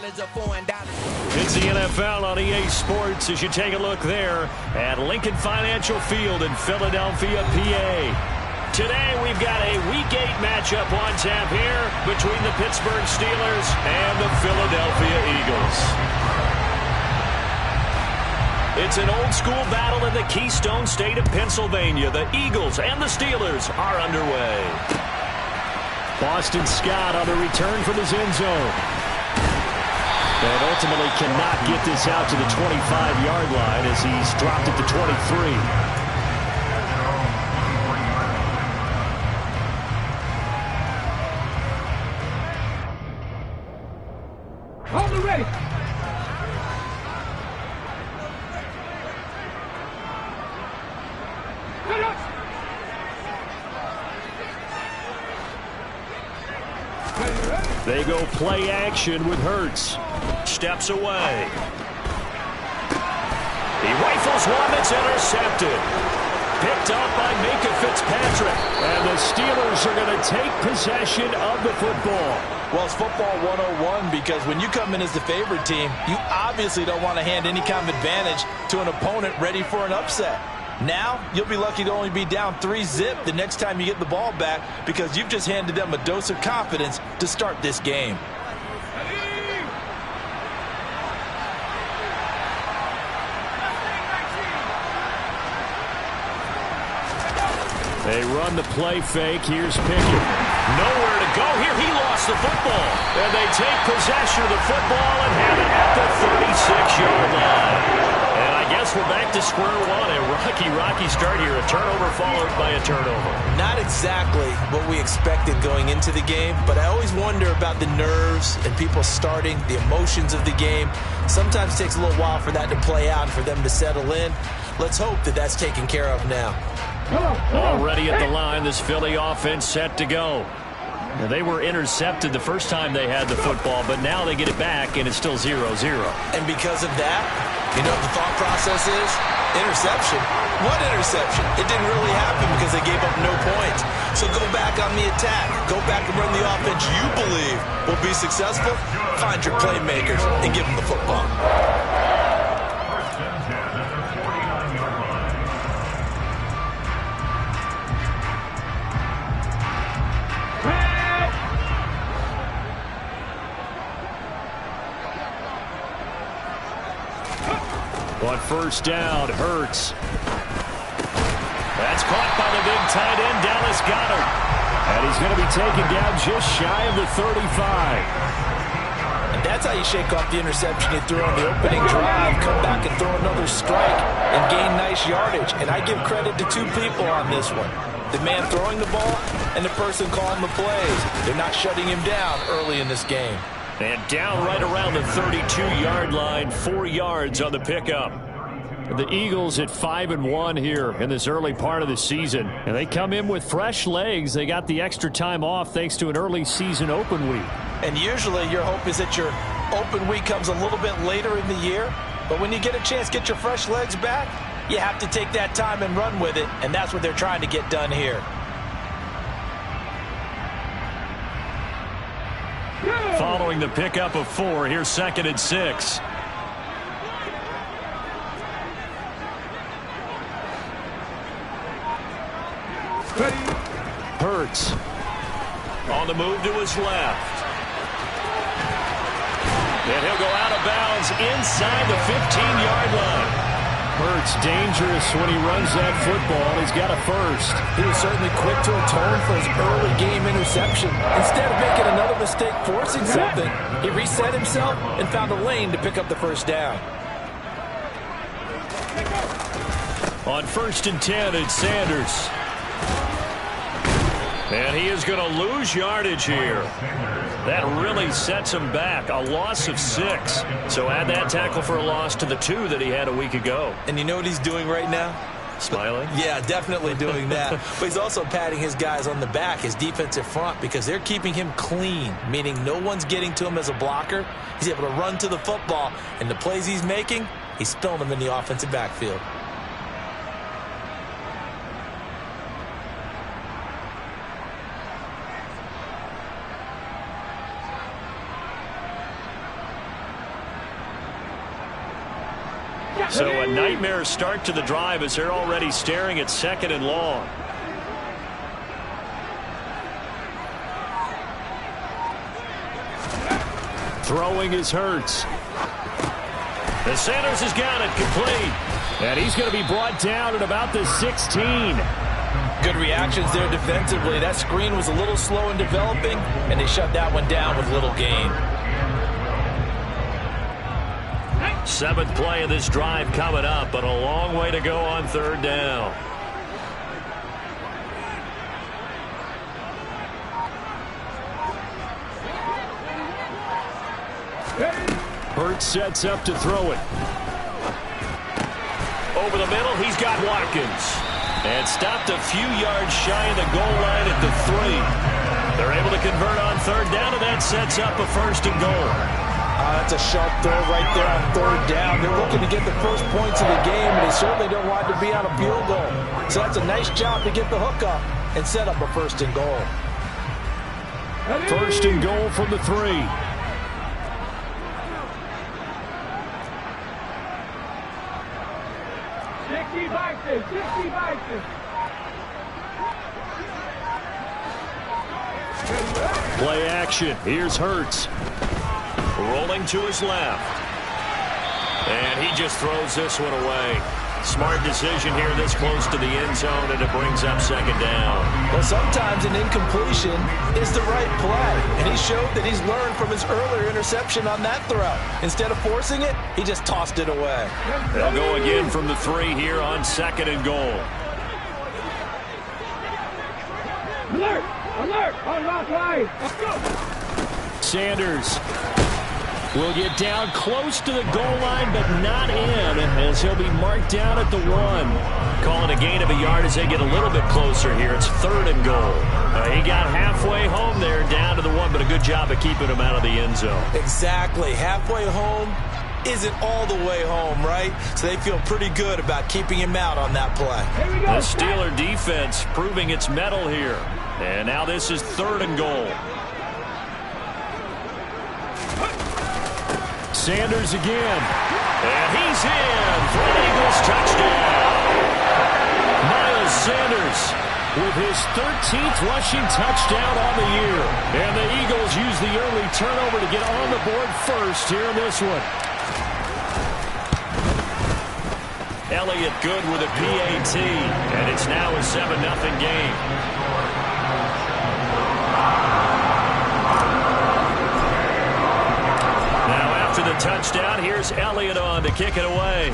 It's the NFL on EA Sports as you take a look there at Lincoln Financial Field in Philadelphia, PA. Today we've got a Week 8 matchup on tap here between the Pittsburgh Steelers and the Philadelphia Eagles. It's an old-school battle in the Keystone State of Pennsylvania. The Eagles and the Steelers are underway. Boston Scott on the return from his end zone. And ultimately cannot get this out to the 25-yard line as he's dropped it to 23. Hold it ready. They go play action with Hurts. Steps away. He rifles one that's intercepted. Picked up by Minkah Fitzpatrick. And the Steelers are going to take possession of the football. Well, it's football 101 because when you come in as the favorite team, you obviously don't want to hand any kind of advantage to an opponent ready for an upset. Now, you'll be lucky to only be down 3-zip the next time you get the ball back because you've just handed them a dose of confidence to start this game. They run the play fake. Here's Pickett. Nowhere to go here. He lost the football. And they take possession of the football and have it at the 36-yard line. And I guess we're back to square one. A rocky start here. A turnover followed by a turnover. Not exactly what we expected going into the game, but I always wonder about the nerves and people starting, the emotions of the game. Sometimes it takes a little while for that to play out and for them to settle in. Let's hope that that's taken care of now. Already at the line, this Philly offense set to go. Now, they were intercepted the first time they had the football, but now they get it back, and it's still 0-0. And because of that, you know what the thought process is? Interception. What interception? It didn't really happen because they gave up no points. So go back on the attack. Go back and run the offense you believe will be successful. Find your playmakers and give them the football. On first down, Hurts. That's caught by the big tight end, Dallas Goedert. And he's going to be taken down just shy of the 35. And that's how you shake off the interception you threw on the opening drive. Come back and throw another strike and gain nice yardage. And I give credit to two people on this one. The man throwing the ball and the person calling the plays. They're not shutting him down early in this game. And down right around the 32-yard line, 4 yards on the pickup. The Eagles at 5-1 here in this early part of the season. And they come in with fresh legs. They got the extra time off thanks to an early season open week. And usually your hope is that your open week comes a little bit later in the year. But when you get a chance to get your fresh legs back, you have to take that time and run with it. And that's what they're trying to get done here. Following the pickup of 4, here's 2nd and 6. Hurts on the move to his left. And he'll go out of bounds inside the 15-yard line. Hurts dangerous when he runs that football. He's got a first. He was certainly quick to atone for his early game interception. Instead of making another mistake forcing something, he reset himself and found a lane to pick up the first down. On 1st and 10, it's Sanders. And he is going to lose yardage here. That really sets him back. A loss of 6. So add that tackle for a loss to the 2 that he had a week ago. And you know what he's doing right now? Smiling? Yeah, definitely doing that. But he's also patting his guys on the back, his defensive front, because they're keeping him clean, meaning no one's getting to him as a blocker. He's able to run to the football, and the plays he's making, he's spilling them in the offensive backfield. So a nightmare start to the drive as they're already staring at 2nd and long. Throwing is Hurts. And Sanders has got it complete. And he's going to be brought down at about the 16. Good reactions there defensively. That screen was a little slow in developing, and they shut that one down with little gain. 7th play of this drive coming up, but a long way to go on 3rd down. Hurts sets up to throw it. Over the middle, he's got Watkins. And stopped a few yards shy of the goal line at the 3. They're able to convert on 3rd down, and that sets up a 1st and goal. That's a sharp throw right there on 3rd down. They're looking to get the first points of the game, and they certainly don't want to be on a field goal. So that's a nice job to get the hook up and set up a 1st and goal. 1st and goal from the 3. Play action. Here's Hurts. Rolling to his left. And he just throws this one away. Smart decision here this close to the end zone, and it brings up 2nd down. Well, sometimes an incompletion is the right play, and he showed that he's learned from his earlier interception on that throw. Instead of forcing it, he just tossed it away. They'll go again from the 3 here on 2nd and goal. Alert! Alert! On route line! Let's go! Sanders will get down close to the goal line, but not in, as he'll be marked down at the 1. Calling a gain of a yard as they get a little bit closer here. It's 3rd and goal. He got halfway home there, down to the 1, but a good job of keeping him out of the end zone. Exactly. Halfway home isn't all the way home, right? So they feel pretty good about keeping him out on that play. The Steeler defense proving its mettle here. And now this is 3rd and goal. Sanders again. And he's in for an Eagles touchdown. Miles Sanders with his 13th rushing touchdown on the year. And the Eagles use the early turnover to get on the board first here in this one. Elliott good with a PAT. And it's now a 7-0 game. After the touchdown, here's Elliott on to kick it away.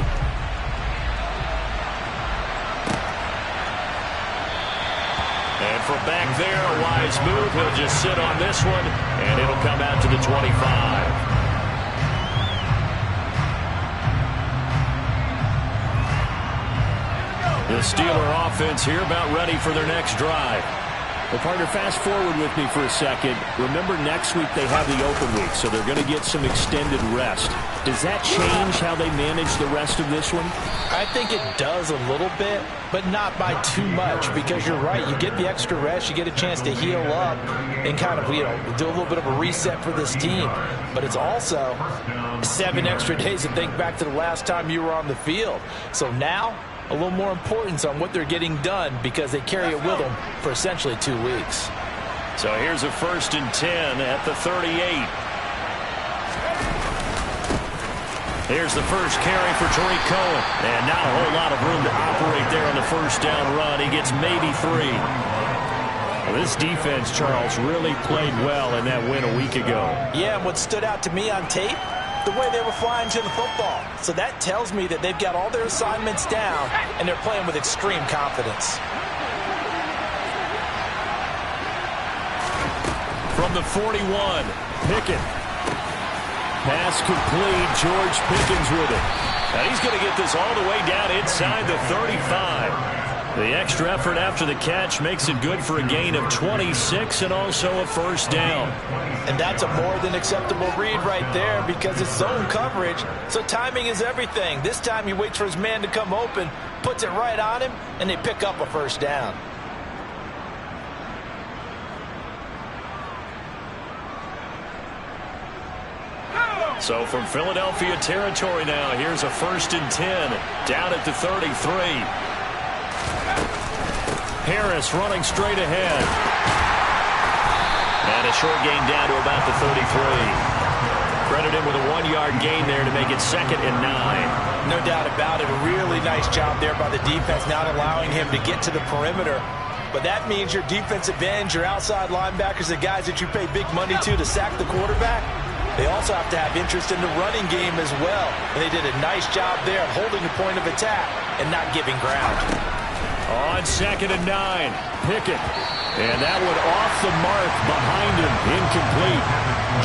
And from back there, a wise move. He'll just sit on this one, and it'll come out to the 25. The Steeler offense here about ready for their next drive. Well, partner, fast forward with me for a second. Remember, next week they have the open week, so they're going to get some extended rest. Does that change how they manage the rest of this one? I think it does a little bit, but not by too much, because you're right. You get the extra rest, you get a chance to heal up and kind of, do a little bit of a reset for this team. But it's also 7 extra days to think back to the last time you were on the field. So now, a little more importance on what they're getting done because they carry it with them for essentially 2 weeks. So here's a 1st and 10 at the 38. Here's the first carry for Tariq Cohen. And not a whole lot of room to operate there on the 1st down run. He gets maybe 3. Well, this defense, Charles, really played well in that win a week ago. Yeah, and what stood out to me on tape, the way they were flying to the football. So that tells me that they've got all their assignments down, and they're playing with extreme confidence. From the 41, Pickett. Pass complete. George Pickens with it. And he's going to get this all the way down inside the 35. The extra effort after the catch makes it good for a gain of 26 and also a 1st down. And that's a more than acceptable read right there because it's zone coverage, so timing is everything. This time he waits for his man to come open, puts it right on him, and they pick up a 1st down. So from Philadelphia territory now, here's a 1st and 10 down at the 33. Harris running straight ahead. And a short gain down to about the 33. Credit him with a 1-yard gain there to make it 2nd and 9. No doubt about it. A really nice job there by the defense, not allowing him to get to the perimeter. But that means your defensive ends, your outside linebackers, the guys that you pay big money to sack the quarterback, they also have to have interest in the running game as well. And they did a nice job there of holding the point of attack and not giving ground. On 2nd and 9, Pickett. And that one off the mark behind him, incomplete.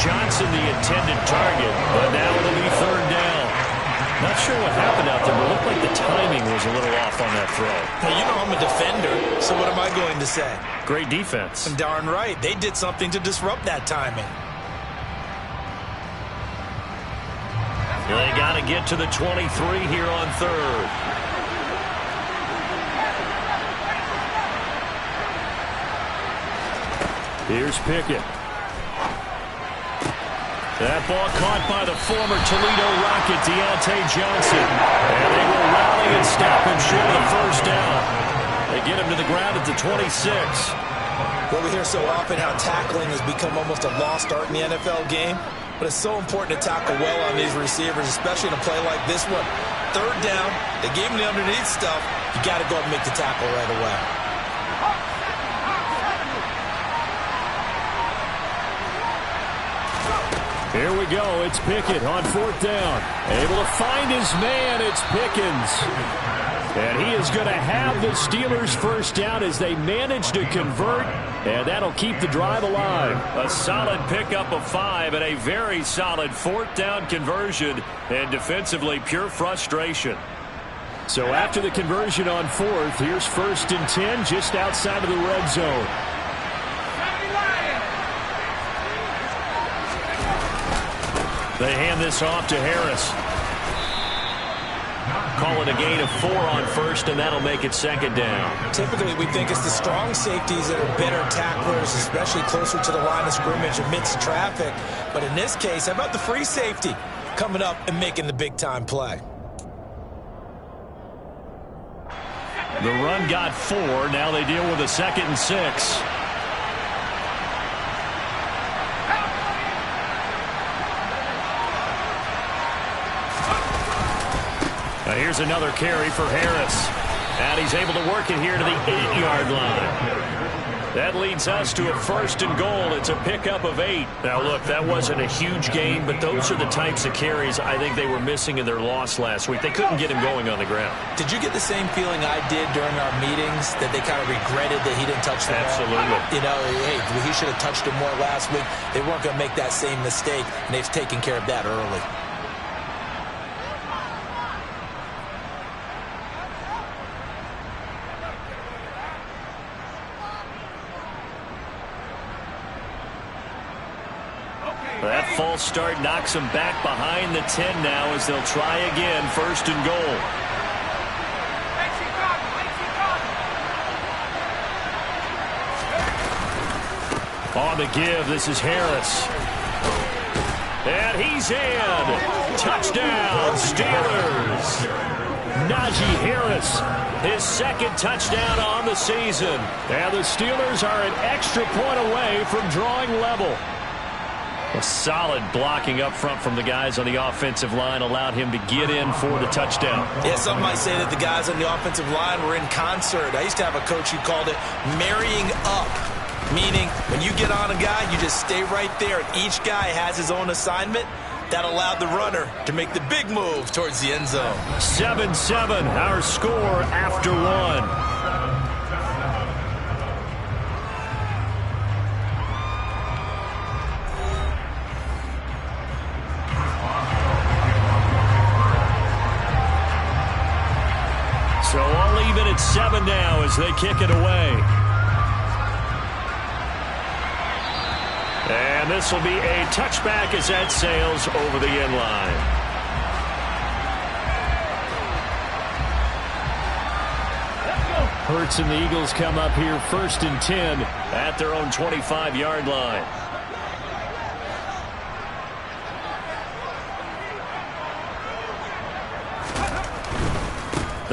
Johnson the intended target, but now it'll be 3rd down. Not sure what happened out there, but it looked like the timing was a little off on that throw. Hey, you know I'm a defender, so what am I going to say? Great defense. Darn right. They did something to disrupt that timing. They got to get to the 23 here on 3rd. Here's Pickett. That ball caught by the former Toledo Rocket, Deontay Johnson. And they will rally and stop him short of the 1st down. They get him to the ground at the 26. Well, we hear so often how tackling has become almost a lost art in the NFL game. But it's so important to tackle well on these receivers, especially in a play like this one. 3rd down, they gave him the underneath stuff. You got to go and make the tackle right away. Here we go. It's Pickett on 4th down. Able to find his man. It's Pickens. And he is going to have the Steelers' 1st down as they manage to convert. And that'll keep the drive alive. A solid pickup of 5 and a very solid 4th down conversion. And defensively, pure frustration. So after the conversion on 4th, here's 1st and 10 just outside of the red zone. They hand this off to Harris. Call it a gain of 4 on 1st, and that'll make it 2nd down. Typically, we think it's the strong safeties that are better tacklers, especially closer to the line of scrimmage amidst traffic. But in this case, how about the free safety coming up and making the big-time play? The run got 4. Now they deal with a 2nd and 6. Here's another carry for Harris. And he's able to work it here to the 8-yard line. That leads us to a 1st and goal. It's a pickup of 8. Now, look, that wasn't a huge gain, but those are the types of carries I think they were missing in their loss last week. They couldn't get him going on the ground. Did you get the same feeling I did during our meetings, that they kind of regretted that he didn't touch the ball? Absolutely. You know, hey, he should have touched it more last week. They weren't going to make that same mistake, and they've taken care of that early. That false start knocks them back behind the 10 now as they'll try again, 1st and goal. On the give, this is Harris. And he's in. Touchdown, Steelers. Najee Harris, his 2nd touchdown on the season. And the Steelers are an extra point away from drawing level. A solid blocking up front from the guys on the offensive line allowed him to get in for the touchdown. Yeah, some might say that the guys on the offensive line were in concert. I used to have a coach who called it marrying up, meaning when you get on a guy, you just stay right there, and each guy has his own assignment. That allowed the runner to make the big move towards the end zone. 7-7, our score after 1. So all even at 7 now as they kick it away. And this will be a touchback as that sails over the end line. Hurts and the Eagles come up here 1st and 10 at their own 25-yard line.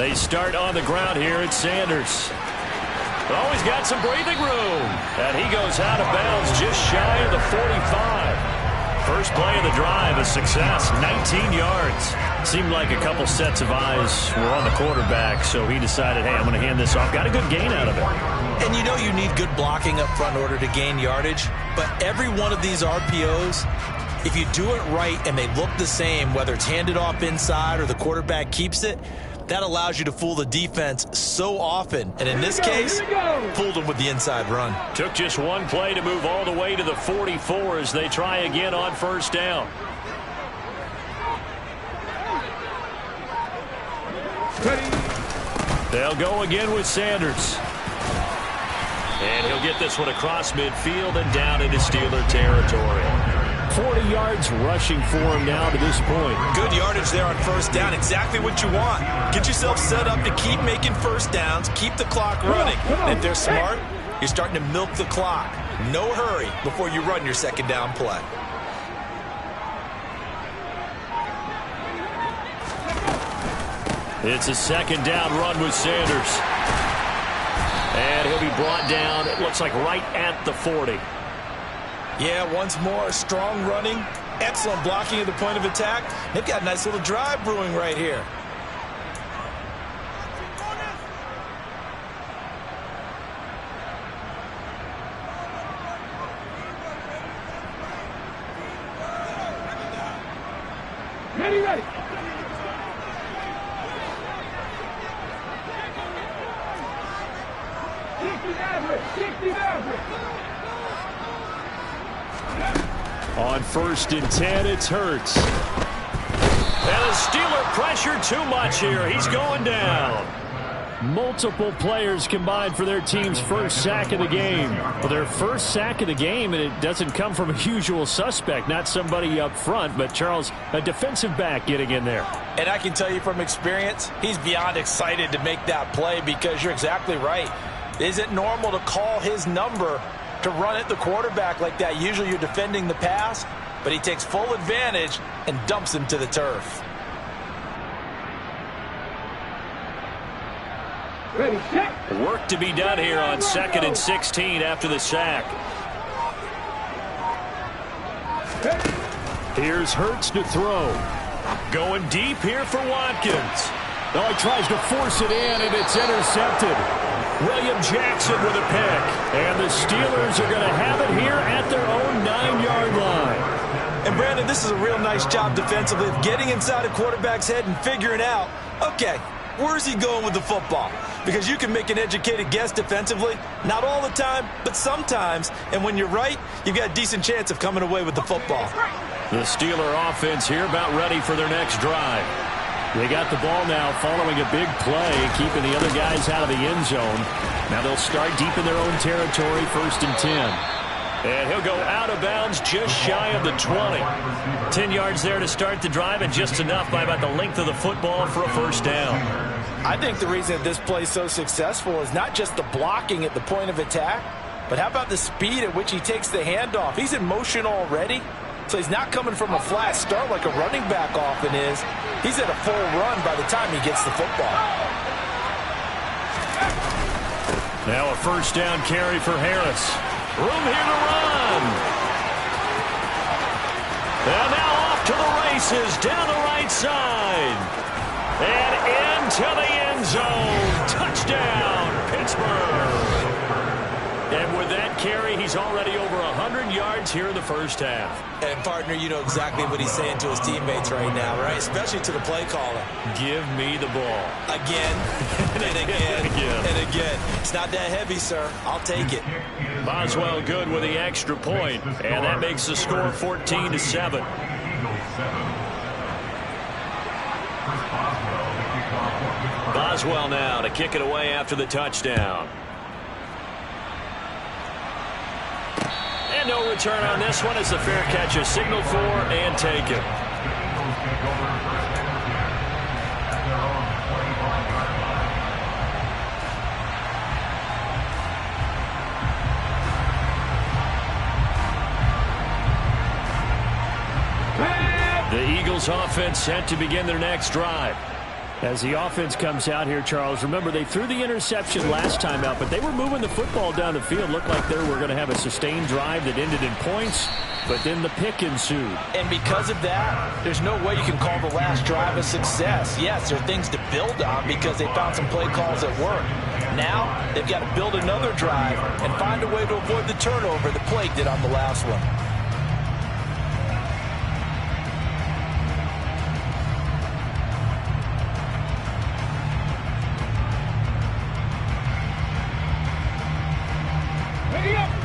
They start on the ground here at Sanders. Oh, he's got some breathing room. And he goes out of bounds just shy of the 45. First play of the drive, a success, 19 yards. Seemed like a couple sets of eyes were on the quarterback, so he decided, hey, I'm going to hand this off. Got a good gain out of it. And you know you need good blocking up front in order to gain yardage, but every one of these RPOs, if you do it right and they look the same, whether it's handed off inside or the quarterback keeps it, that allows you to fool the defense so often. And in this case, fooled them with the inside run. Took just one play to move all the way to the 44 as they try again on first down. They'll go again with Sanders. And he'll get this one across midfield and down into Steeler territory. 40 yards rushing for him now to this point. Good yardage there on first down. Exactly what you want. Get yourself set up to keep making first downs. Keep the clock running. And if they're smart, you're starting to milk the clock. No hurry before you run your second down play. It's a second down run with Sanders. And he'll be brought down, it looks like right at the 40. Yeah, once more, strong running, excellent blocking at the point of attack. They've got a nice little drive brewing right here. Ready. On first and 10, it's Hurts. And the Steeler pressure too much here. He's going down. Multiple players combined for their team's first sack of the game. Well, their first sack of the game, and it doesn't come from a usual suspect, not somebody up front, but Charles, a defensive back getting in there. And I can tell you from experience, he's beyond excited to make that play because you're exactly right. Is it normal to call his number to run at the quarterback like that? Usually you're defending the pass, but he takes full advantage and dumps him to the turf. Ready, set. Work to be done here on 2nd and 16 after the sack. Here's Hurts to throw. Going deep here for Watkins. Oh, he tries to force it in, and it's intercepted. William Jackson with a pick. And the Steelers are going to have it here at their own 9-yard line. And, Brandon, this is a real nice job defensively of getting inside a quarterback's head and figuring out, okay, where's he going with the football? Because you can make an educated guess defensively. Not all the time, but sometimes. And when you're right, you've got a decent chance of coming away with the football. The Steeler offense here about ready for their next drive. They got the ball now following a big play, keeping the other guys out of the end zone. Now they'll start deep in their own territory, 1st and 10. And he'll go out of bounds just shy of the 20. 10 yards there to start the drive, and just enough by about the length of the football for a first down. I think the reason that this play is so successful is not just the blocking at the point of attack, but how about the speed at which he takes the handoff? He's in motion already, so he's not coming from a flat start like a running back often is. He's at a full run by the time he gets the football. Now a first down carry for Harris. Room here to run. And now off to the races down the right side. And into the end zone. Touchdown, Pittsburgh. And with that carry, he's already over 100 yards here in the first half. And, partner, you know exactly what he's saying to his teammates right now, right? Especially to the play caller. Give me the ball. Again, and again, and again. It's not that heavy, sir. I'll take it. Boswell good with the extra point, and that makes the score 14-7. Boswell now to kick it away after the touchdown. And no return on this one as the fair catch is signaled for and taken. The Eagles offense set to begin their next drive. As the offense comes out here, Charles, remember they threw the interception last time out, but they were moving the football down the field. Looked like they were going to have a sustained drive that ended in points, but then the pick ensued. And because of that, there's no way you can call the last drive a success. Yes, there are things to build on because they found some play calls that work. Now, they've got to build another drive and find a way to avoid the turnover the play did on the last one.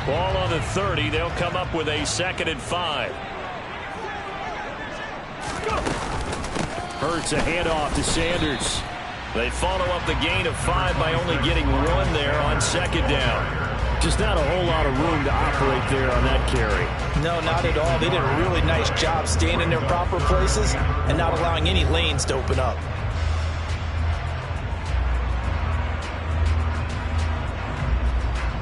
Ball on the 30. They'll come up with a 2nd and 5. Hurts a handoff to Sanders. They follow up the gain of 5 by only getting 1 there on 2nd down. Just not a whole lot of room to operate there on that carry. No, not at all. They did a really nice job staying in their proper places and not allowing any lanes to open up.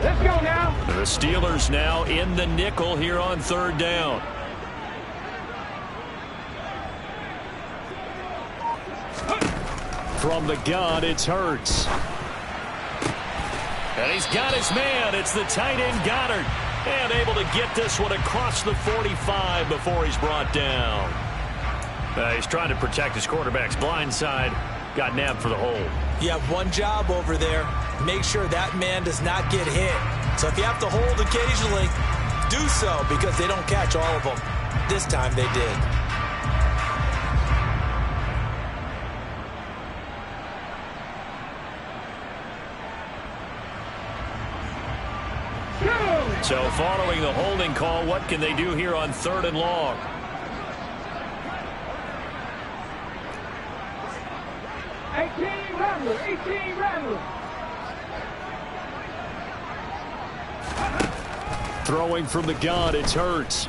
Let's go now. The Steelers now in the nickel here on 3rd down. From the gun, it's Hurts. And he's got his man. It's the tight end Goddard. And able to get this one across the 45 before he's brought down. He's trying to protect his quarterback's blind side. Got nabbed for the hold. You have one job over there. Make sure that man does not get hit. So if you have to hold occasionally, do so because they don't catch all of them. This time they did. So following the holding call, what can they do here on 3rd and long? Throwing from the gun, it's Hurts.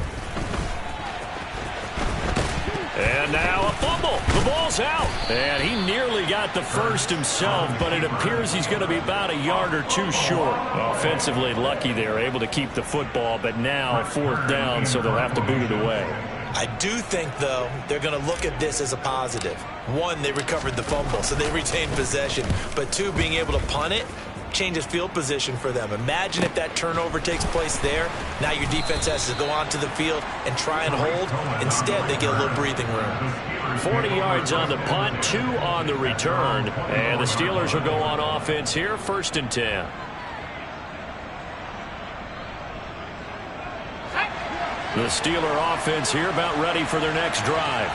And now a fumble. The ball's out. And he nearly got the first himself, but it appears he's going to be about a yard or 2 short. Offensively lucky they're able to keep the football, but now 4th down, so they'll have to boot it away. I do think, though, they're going to look at this as a positive. 1, they recovered the fumble, so they retained possession. But 2, being able to punt it changes field position for them. Imagine if that turnover takes place there. Now your defense has to go onto the field and try and hold. Instead, they get a little breathing room. 40 yards on the punt, 2 on the return. And the Steelers will go on offense here, 1st and 10. The Steeler offense here about ready for their next drive.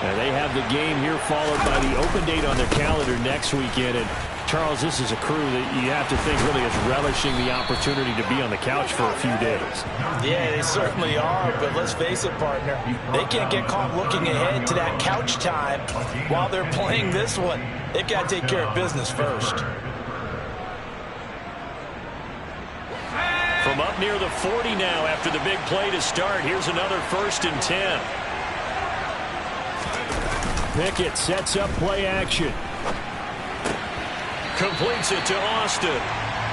And they have the game here followed by the open date on their calendar next weekend. And Charles, this is a crew that you have to think really is relishing the opportunity to be on the couch for a few days. Yeah, they certainly are, but let's face it, partner. They can't get caught looking ahead to that couch time while they're playing this one. They've got to take care of business first. From up near the 40 now after the big play to start, here's another 1st and 10. Pickett sets up play action. Completes it to Austin.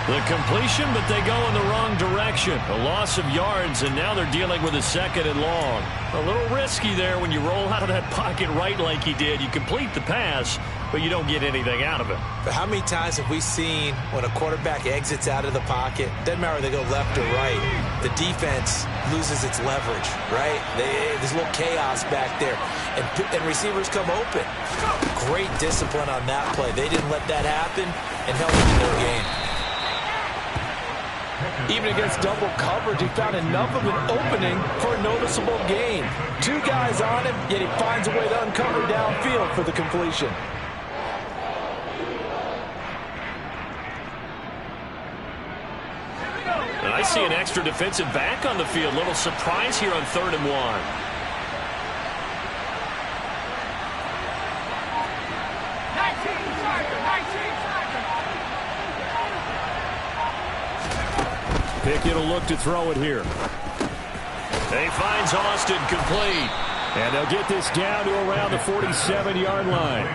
The completion, but they go in the wrong direction. A loss of yards, and now they're dealing with a 2nd and long. A little risky there when you roll out of that pocket right like he did. You complete the pass, but you don't get anything out of it. But how many times have we seen when a quarterback exits out of the pocket, doesn't matter whether they go left or right, the defense loses its leverage, right? There's a little chaos back there, and receivers come open. Great discipline on that play. They didn't let that happen and held them to no gain. Even against double coverage, he found enough of an opening for a noticeable gain. 2 guys on him, yet he finds a way to uncover downfield for the completion. And I see an extra defensive back on the field. Little surprise here on 3rd and 1. Pickett will look to throw it here. He finds Austin complete. And they'll get this down to around the 47-yard line.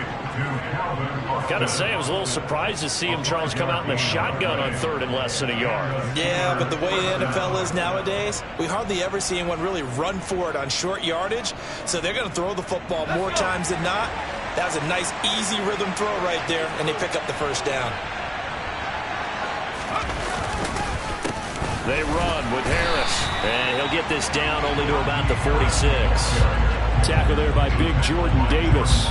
Got to say, I was a little surprised to see him, Charles, come out in the shotgun on 3rd and less than a yard. Yeah, but the way the NFL is nowadays, we hardly ever see anyone really run for it on short yardage. So they're going to throw the football more times than not. That was a nice, easy rhythm throw right there, and they pick up the first down. They run with Harris, and he'll get this down only to about the 46. Tackle there by big Jordan Davis.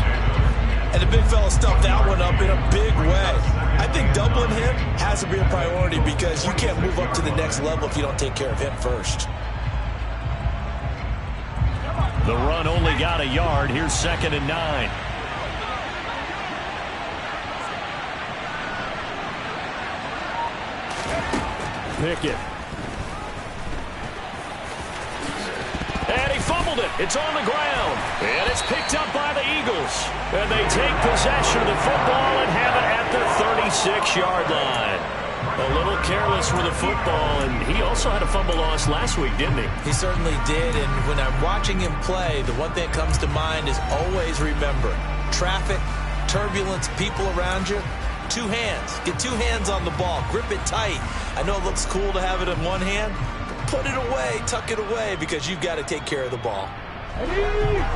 And the big fella stuffed that one up in a big way. I think doubling him has to be a priority because you can't move up to the next level if you don't take care of him first. The run only got a yard. Here's 2nd and 9. Pickett. And he fumbled it. It's on the ground. And it's picked up by the Eagles. And they take possession of the football and have it at the 36-yard line. A little careless with the football, and he also had a fumble loss last week, didn't he? He certainly did, and when I'm watching him play, the one thing that comes to mind is always remember, traffic, turbulence, people around you, 2 hands. Get 2 hands on the ball. Grip it tight. I know it looks cool to have it in one hand. Put it away, tuck it away, because you've got to take care of the ball.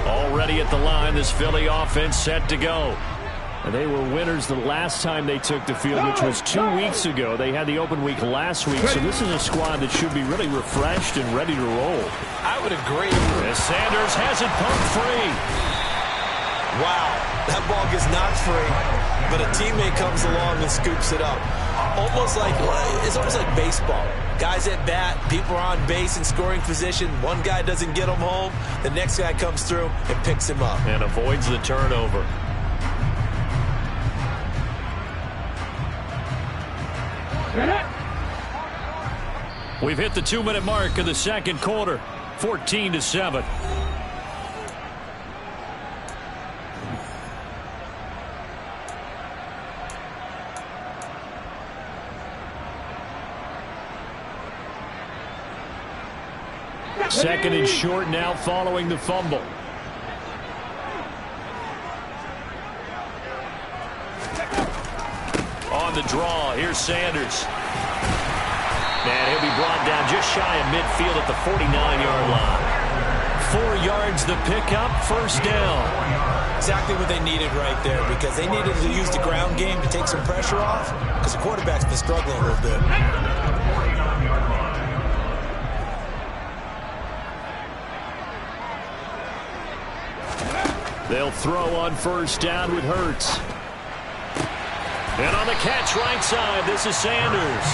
Already at the line, this Philly offense set to go. And they were winners the last time they took the field, which was 2 weeks ago. They had the open week last week, so this is a squad that should be really refreshed and ready to roll. I would agree. As Sanders has it pumped free. Wow, that ball gets knocked free, but a teammate comes along and scoops it up. It's almost like baseball. Guys at bat, people are on base in scoring position. One guy doesn't get him home. The next guy comes through and picks him up. And avoids the turnover. We've hit the 2-minute mark of the second quarter. 14-7. Second and short now following the fumble. On the draw, here's Sanders. And he'll be brought down just shy of midfield at the 49-yard line. 4 yards the pickup, first down. Exactly what they needed right there, because they needed to use the ground game to take some pressure off, because the quarterback's been struggling a little bit. They'll throw on first down with Hurts. And on the catch right side, this is Sanders.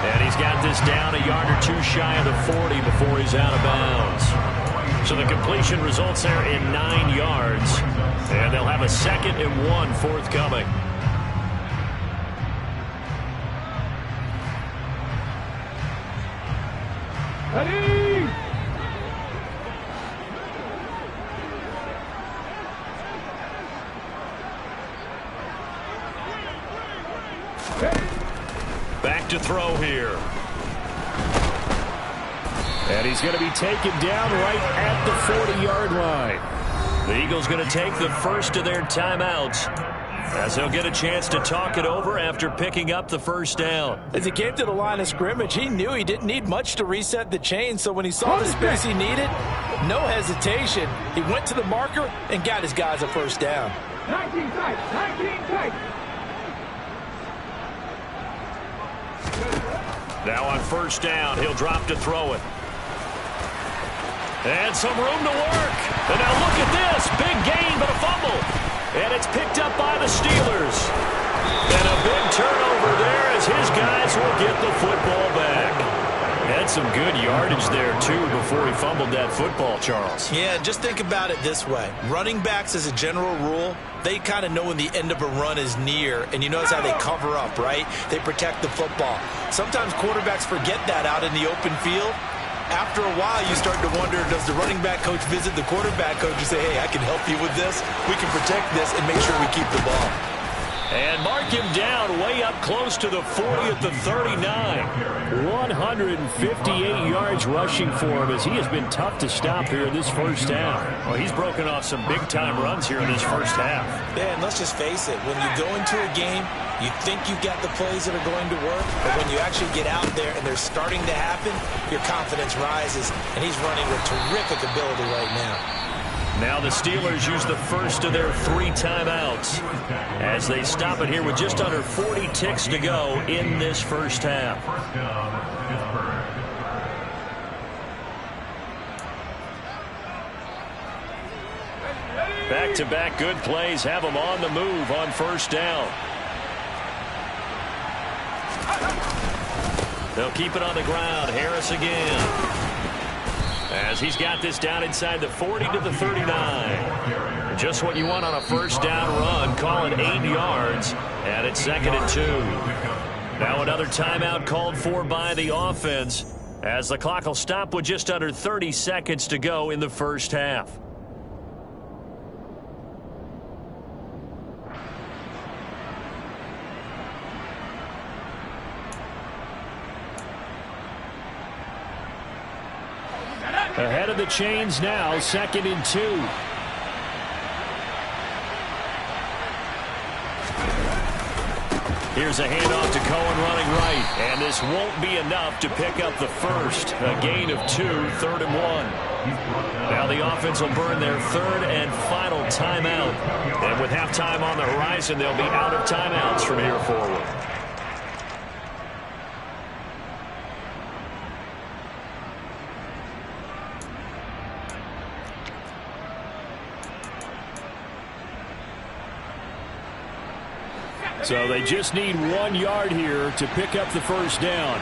And he's got this down a yard or 2 shy of the 40 before he's out of bounds. So the completion results there in 9 yards. And they'll have a 2nd and 1 forthcoming. Ready! Back to throw here. And he's going to be taken down right at the 40-yard line. The Eagles going to take the first of their timeouts, as they'll get a chance to talk it over after picking up the first down. As he came to the line of scrimmage, he knew he didn't need much to reset the chain, so when he saw the space he needed, no hesitation. He went to the marker and got his guys a first down. 19 tight, 19 tight. Now on first down, he'll drop to throw it. And some room to work. And now look at this. Big gain, but a fumble. And it's picked up by the Steelers. And a big turnover there as his guys will get the football back. Had some good yardage there, too, before he fumbled that football, Charles. Yeah, just think about it this way. Running backs, as a general rule, they kind of know when the end of a run is near, and you notice how they cover up, right? They protect the football. Sometimes quarterbacks forget that out in the open field. After a while, you start to wonder, does the running back coach visit the quarterback coach and say, hey, I can help you with this. We can protect this and make sure we keep the ball. And mark him down way up close to the 40 at the 39. 158 yards rushing for him, as he has been tough to stop here in this first half. Well, he's broken off some big-time runs here in this first half. Yeah, and let's just face it. When you go into a game, you think you've got the plays that are going to work, but when you actually get out there and they're starting to happen, your confidence rises, and he's running with terrific ability right now. Now the Steelers use the first of their 3 timeouts as they stop it here with just under 40 ticks to go in this first half. Back-to-back good plays have them on the move on first down. They'll keep it on the ground. Harris again, as he's got this down inside the 40 to the 39. Just what you want on a first down run. Call it 8 yards, and it's 2nd and 2. Now another timeout called for by the offense, as the clock will stop with just under 30 seconds to go in the first half. Ahead of the chains now, 2nd and 2. Here's a handoff to Cohen running right, and this won't be enough to pick up the first. A gain of 2, 3rd and 1. Now the offense will burn their 3rd and final timeout. And with halftime on the horizon, they'll be out of timeouts from here forward. So they just need 1 yard here to pick up the first down.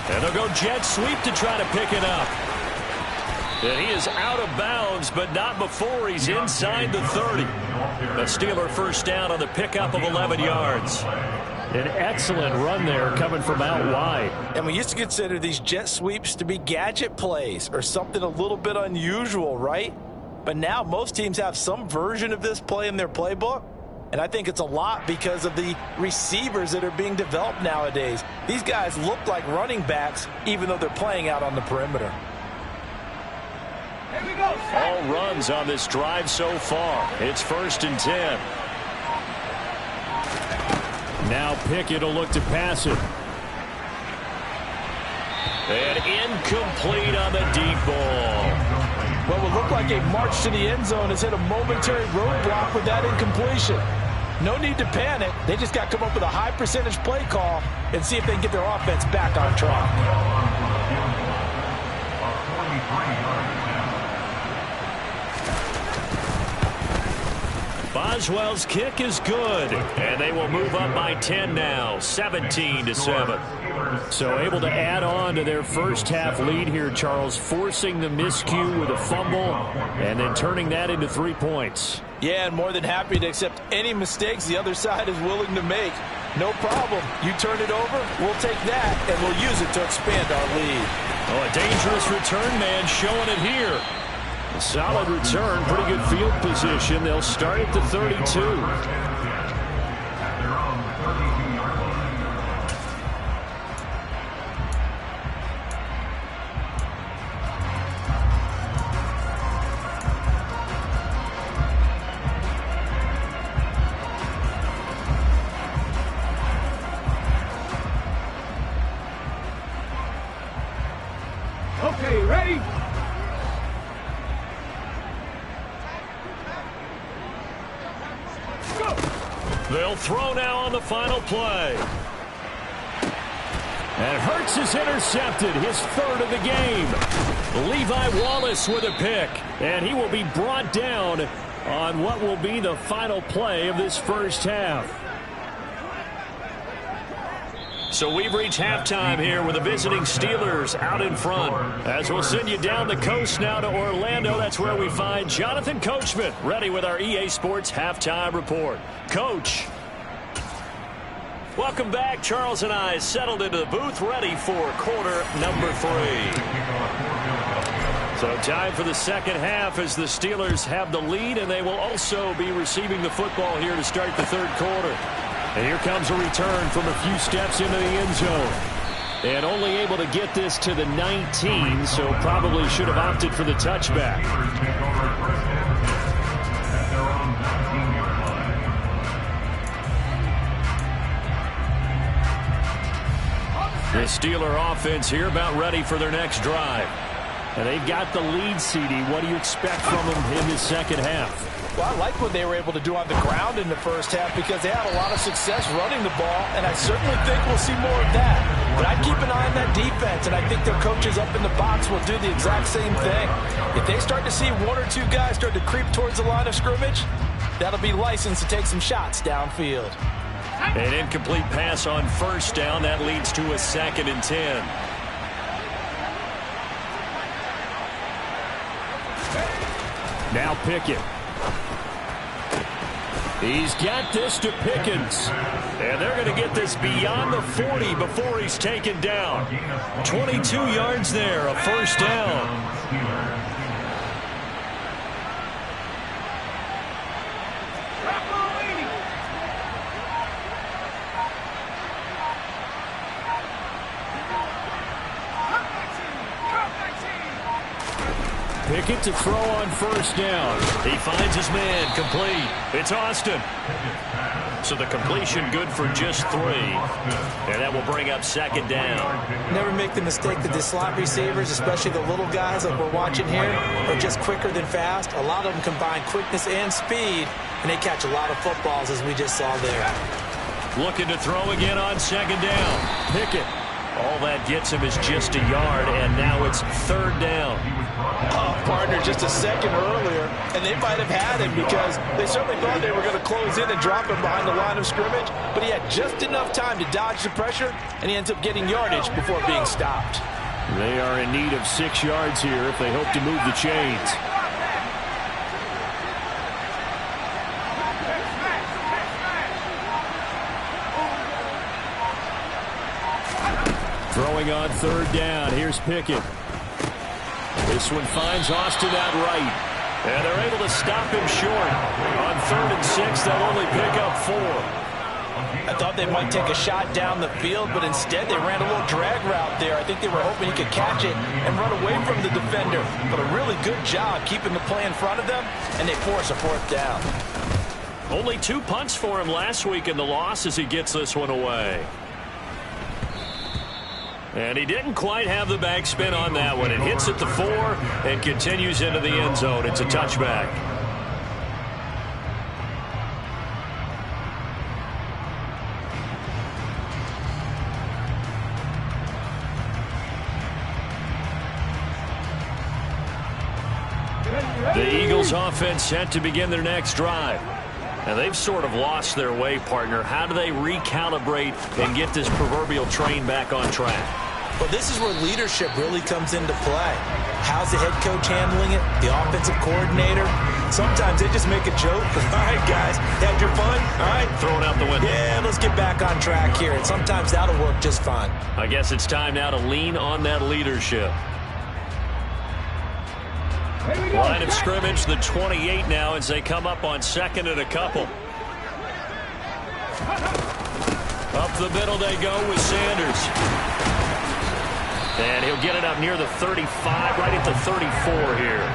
And they'll go jet sweep to try to pick it up. And he is out of bounds, but not before he's inside the 30. A Steeler first down on the pickup of 11 yards. An excellent run there coming from out wide. And we used to consider these jet sweeps to be gadget plays or something a little bit unusual, right? But now most teams have some version of this play in their playbook. And I think it's a lot because of the receivers that are being developed nowadays. These guys look like running backs even though they're playing out on the perimeter. Here we go. All runs on this drive so far. It's 1st and 10. Now Pickett will look to pass it. And incomplete on the deep ball. What would look like a march to the end zone has hit a momentary roadblock with that incompletion. No need to panic. They just got to come up with a high percentage play call and see if they can get their offense back on track. Boswell's kick is good, and they will move up by 10 now, 17-7. So able to add on to their first half lead here, Charles, forcing the miscue with a fumble and then turning that into 3 points. Yeah, and more than happy to accept any mistakes the other side is willing to make. No problem. You turn it over, we'll take that, and we'll use it to expand our lead. Oh, a dangerous return man showing it here. A solid return, pretty good field position. They'll start at the 32. Okay, ready? Go! They'll throw now on the final play. And Hurts is intercepted, his 3rd of the game. Levi Wallace with a pick, and he will be brought down on what will be the final play of this first half. So we've reached halftime here with the visiting Steelers out in front. As we'll send you down the coast now to Orlando, that's where we find Jonathan Coachman ready with our EA Sports Halftime Report. Coach. Welcome back. Charles and I settled into the booth ready for quarter number 3. So time for the second half as the Steelers have the lead, and they will also be receiving the football here to start the 3rd quarter. And here comes a return from a few steps into the end zone. And only able to get this to the 19, so probably should have opted for the touchback. The Steeler offense here about ready for their next drive. And they've got the lead, CD. What do you expect from them in the second half? Well, I like what they were able to do on the ground in the first half because they had a lot of success running the ball, and I certainly think we'll see more of that. But I'd keep an eye on that defense, and I think their coaches up in the box will do the exact same thing. If they start to see one or two guys start to creep towards the line of scrimmage, that'll be licensed to take some shots downfield. An incomplete pass on first down. That leads to a 2nd and 10. Now Pickett. He's got this to Pickens. And they're going to get this beyond the 40 before he's taken down. 22 yards there, a first down. Pickett to throw on first down. He finds his man, complete. It's Austin. So the completion good for just 3. And that will bring up 2nd down. Never make the mistake that the slot receivers, especially the little guys like we're watching here, are just quicker than fast. A lot of them combine quickness and speed, and they catch a lot of footballs, as we just saw there. Looking to throw again on 2nd down. Pickett. All that gets him is just a yard, and now it's 3rd down. Partner just a second earlier, and they might have had him because they certainly thought they were going to close in and drop him behind the line of scrimmage, but he had just enough time to dodge the pressure, and he ends up getting yardage before being stopped. They are in need of 6 yards here if they hope to move the chains. Throwing on 3rd down. Here's Pickett. This one finds Austin out right. And they're able to stop him short. On 3rd and 6, they'll only pick up 4. I thought they might take a shot down the field, but instead they ran a little drag route there. I think they were hoping he could catch it and run away from the defender. But a really good job keeping the play in front of them, and they force a 4th down. Only 2 punts for him last week in the loss as he gets this one away. And he didn't quite have the backspin on that one. It hits at the 4 and continues into the end zone. It's a touchback. The Eagles offense set to begin their next drive. And they've sort of lost their way, partner. How do they recalibrate and get this proverbial train back on track? Well, this is where leadership really comes into play. How's the head coach handling it? The offensive coordinator? Sometimes they just make a joke. All right, guys, had your fun? All right. Throw it out the window. Yeah, let's get back on track here. And sometimes that'll work just fine. I guess it's time now to lean on that leadership. Line of scrimmage, the 28 now as they come up on 2nd and a couple. Up the middle they go with Sanders. And he'll get it up near the 35, right at the 34 here.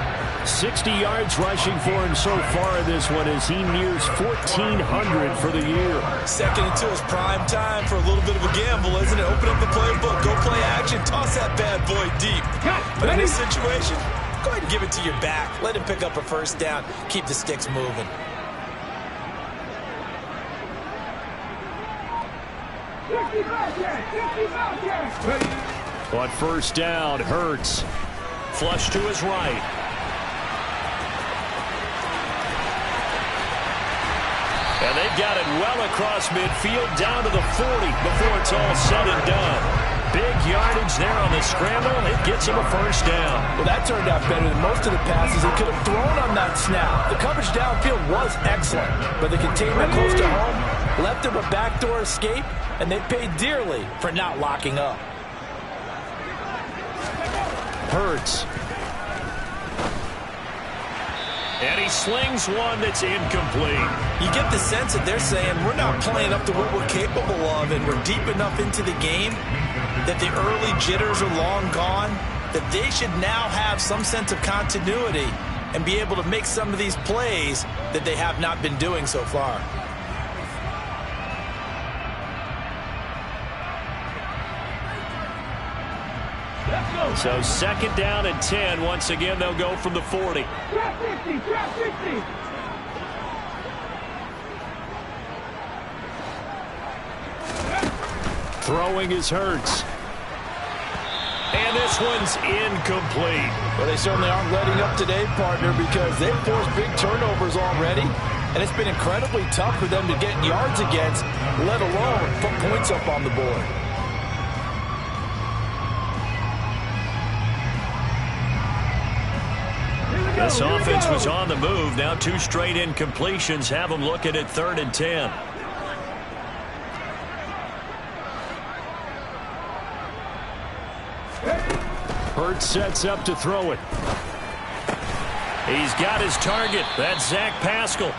60 yards rushing for him so far in this one as he nears 1,400 for the year. 2nd and 2 is prime time for a little bit of a gamble, isn't it? Open up the playbook, go play action, toss that bad boy deep. But in this situation, go ahead and give it to your back. Let him pick up a 1st down. Keep the sticks moving. On 1st down, Hurts. Flush to his right. And they've got it well across midfield down to the 40 before it's all said and done. Big yardage there on the scramble. It gets him a 1st down. Well, that turned out better than most of the passes he could have thrown on that snap. The coverage downfield was excellent, but the containment close to home left him a backdoor escape, and they paid dearly for not locking up. Hurts. And he slings one that's incomplete. You get the sense that they're saying we're not playing up to what we're capable of, and we're deep enough into the game that the early jitters are long gone, that they should now have some sense of continuity and be able to make some of these plays that they have not been doing so far. So second down and 10. Once again, they'll go from the 40. Trap 60, trap 60. Throwing is Hurts. And this one's incomplete. Well, they certainly aren't letting up today, partner, because they've forced big turnovers already. And it's been incredibly tough for them to get yards against, let alone put points up on the board. This offense was on the move. Now 2 straight incompletions have them looking at 3rd and 10. Hurts sets up to throw it. He's got his target. That's Zach Pascal.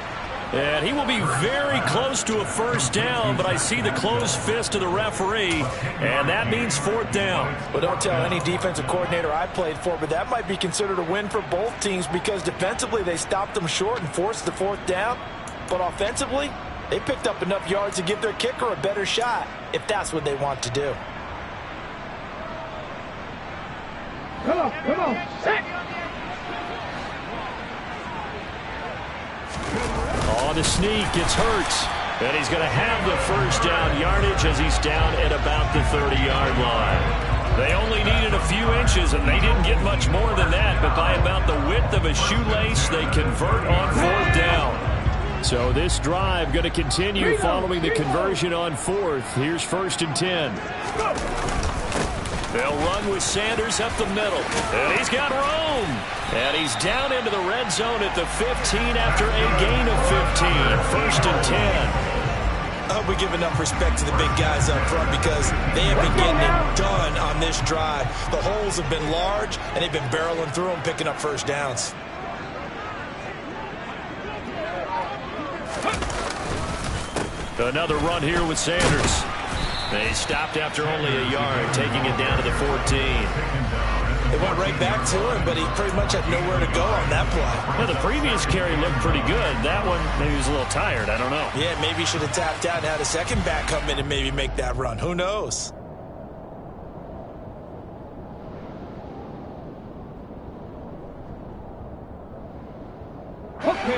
And he will be very close to a first down, but I see the closed fist of the referee, and that means 4th down. Well, don't tell any defensive coordinator I played for, but that might be considered a win for both teams because defensively they stopped them short and forced the 4th down. But offensively, they picked up enough yards to give their kicker a better shot if that's what they want to do. Come on, set. On the sneak, it's Hurts. And he's going to have the first down yardage as he's down at about the 30-yard line. They only needed a few inches, and they didn't get much more than that. But by about the width of a shoelace, they convert on 4th down. So this drive going to continue following the conversion on 4th. Here's 1st and 10. They'll run with Sanders up the middle. And he's got Rome. And he's down into the red zone at the 15 after a gain of 15. 1st and 10. I hope we give enough respect to the big guys up front because they have been getting it done on this drive. The holes have been large, and they've been barreling through them, picking up first downs. Another run here with Sanders. They stopped after only a yard, taking it down to the 14. They went right back to him, but he pretty much had nowhere to go on that play. Well, the previous carry looked pretty good. That one, maybe he was a little tired. I don't know. Yeah, maybe he should have tapped out and had a second back come in and maybe make that run. Who knows?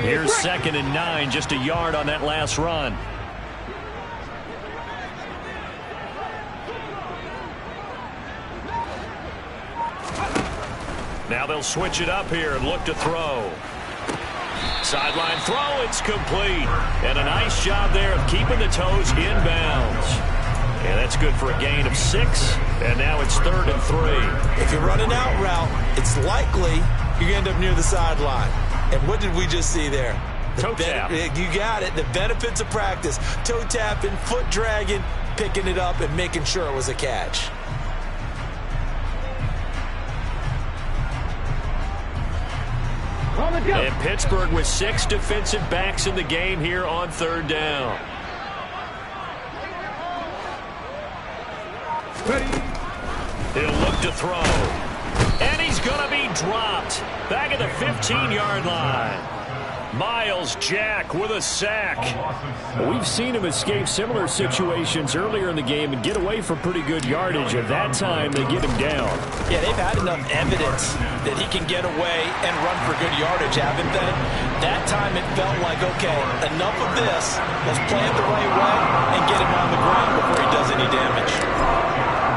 Here's 2nd and 9, just a yard on that last run. Now they'll switch it up here and look to throw. Sideline throw, it's complete. And a nice job there of keeping the toes inbounds. And that's good for a gain of 6. And now it's 3rd and 3. If you're running out route, it's likely you end up near the sideline. And what did we just see there? Toe tap. You got it. The benefits of practice. Toe tapping, foot dragging, picking it up, and making sure it was a catch. And Pittsburgh with 6 defensive backs in the game here on 3rd down. He'll look to throw. And he's going to be dropped. Back at the 15-yard line. Miles Jack with a sack. We've seen him escape similar situations earlier in the game and get away from pretty good yardage. At that time, they get him down. Yeah, they've had enough evidence that he can get away and run for good yardage, haven't they? That time it felt like, okay, enough of this. Let's play it the right way and get him on the ground before he does any damage.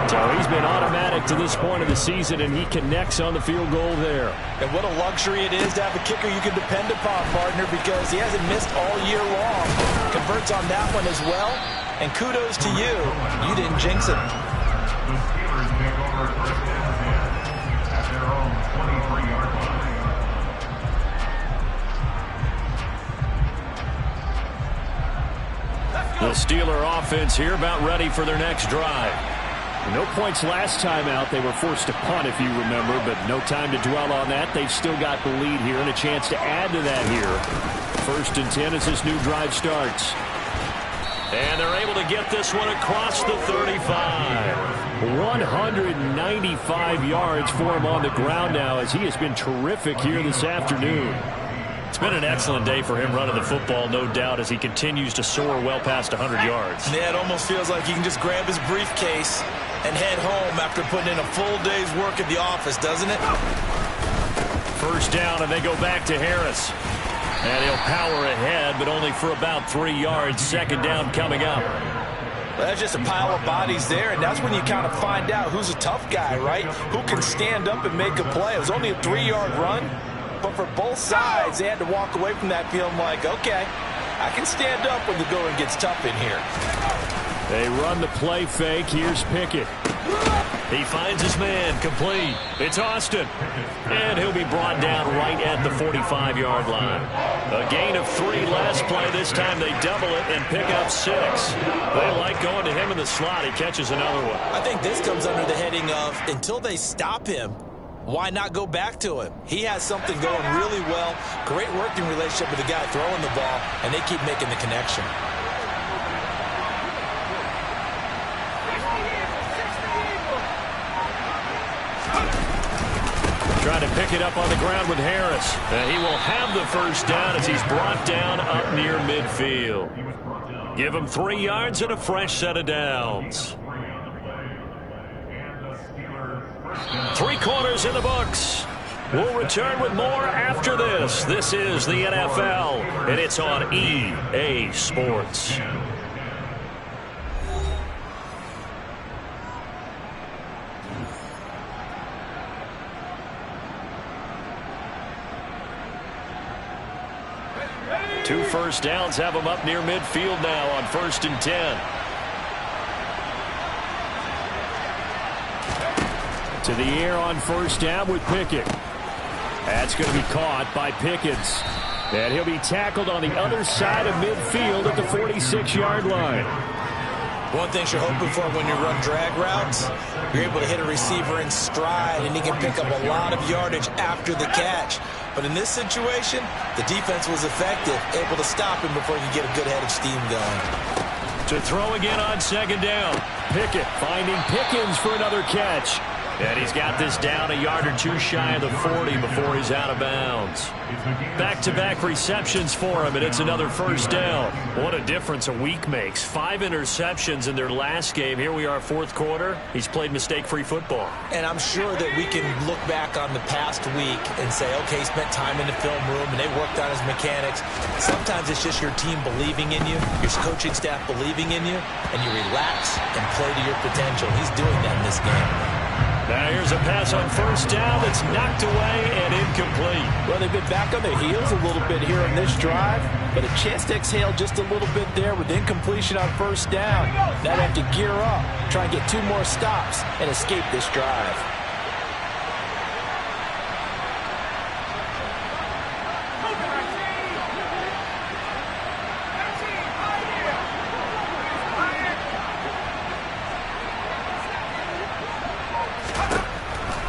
So he's been automatic to this point of the season, and he connects on the field goal there. And what a luxury it is to have a kicker you can depend upon, partner, because he hasn't missed all year long. Converts on that one as well. And kudos to you. You didn't jinx it. The Steeler offense here about ready for their next drive. No points last time out. They were forced to punt, if you remember, but no time to dwell on that. They've still got the lead here and a chance to add to that here. 1st and 10 as this new drive starts. And they're able to get this one across the 35. 195 yards for him on the ground now as he has been terrific here this afternoon. It's been an excellent day for him running the football, no doubt, as he continues to soar well past 100 yards. Yeah, it almost feels like he can just grab his briefcase and head home after putting in a full day's work at the office, doesn't it? First down, and they go back to Harris. And he'll power ahead, but only for about 3 yards. Second down coming up. Well, that's just a pile of bodies there, and that's when you kind of find out who's a tough guy, right? Who can stand up and make a play. It was only a 3-yard run, but for both sides, they had to walk away from that feeling like, okay, I can stand up when the going gets tough in here. They run the play fake. Here's Pickett. He finds his man, complete. It's Austin. And he'll be brought down right at the 45-yard line. A gain of 3 last play. This time they double it and pick up 6. They like going to him in the slot. He catches another one. I think this comes under the heading of until they stop him, why not go back to him? He has something going really well. Great working relationship with the guy throwing the ball, and they keep making the connection. Trying to pick it up on the ground with Harris. He will have the first down as he's brought down up near midfield. Give him 3 yards and a fresh set of downs. 3 quarters in the books. We'll return with more after this. This is the NFL, and it's on EA Sports. Two first downs have them up near midfield now on 1st and 10. To the air on first down with Pickett. That's going to be caught by Pickens. And he'll be tackled on the other side of midfield at the 46-yard line. One thing you're hoping for when you run drag routes, you're able to hit a receiver in stride, and he can pick up a lot of yardage after the catch. But in this situation, the defense was effective, able to stop him before he could get a good head of steam going. To throw again on 2nd down. Pickett finding Pickens for another catch. And he's got this down a yard or 2 shy of the 40 before he's out of bounds. Back-to-back receptions for him, and it's another first down. What a difference a week makes. 5 interceptions in their last game. Here we are, 4th quarter. He's played mistake-free football. And I'm sure that we can look back on the past week and say, okay, he spent time in the film room, and they worked on his mechanics. Sometimes it's just your team believing in you, your coaching staff believing in you, and you relax and play to your potential. He's doing that in this game. Now here's a pass on first down that's knocked away and incomplete. Well, they've been back on their heels a little bit here on this drive, but a chance to exhale just a little bit there with incompletion on first down. Now they have to gear up, try and get 2 more stops, and escape this drive.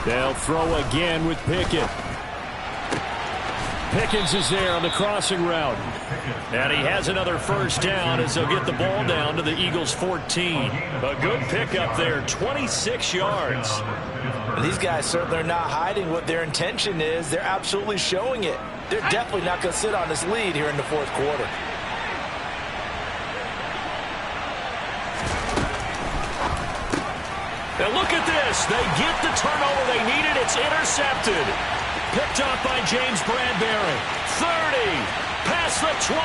They'll throw again with Pickett. Pickens is there on the crossing route. And he has another first down as they'll get the ball down to the Eagles' 14. A good pickup there, 26 yards. And these guys certainly are not hiding what their intention is. They're absolutely showing it. They're definitely not going to sit on this lead here in the 4th quarter. Now look at this. They get the turnover they needed. It's intercepted. Picked off by James Bradbury. 30. Past the 20.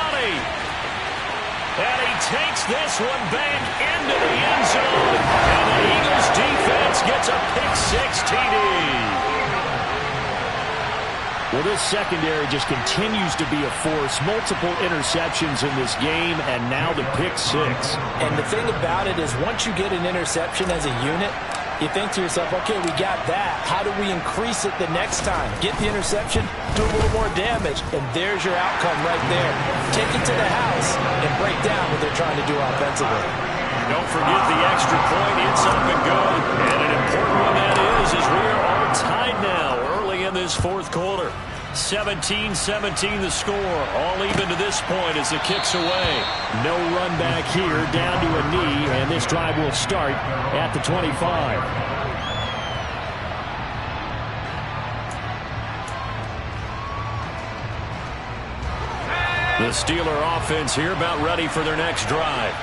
And he takes this one back into the end zone. And the Eagles defense gets a pick-6 TD. Well, this secondary just continues to be a force. Multiple interceptions in this game, and now the pick-6. And the thing about it is once you get an interception as a unit, you think to yourself, okay, we got that. How do we increase it the next time? Get the interception, do a little more damage, and there's your outcome right there. Take it to the house and break down what they're trying to do offensively. Don't forget the extra point. It's up and good. And an important one that is we are all tied now early in this 4th quarter. 17-17 the score. All even to this point as it kicks away. No run back here, down to a knee, and this drive will start at the 25. The Steeler offense here about ready for their next drive.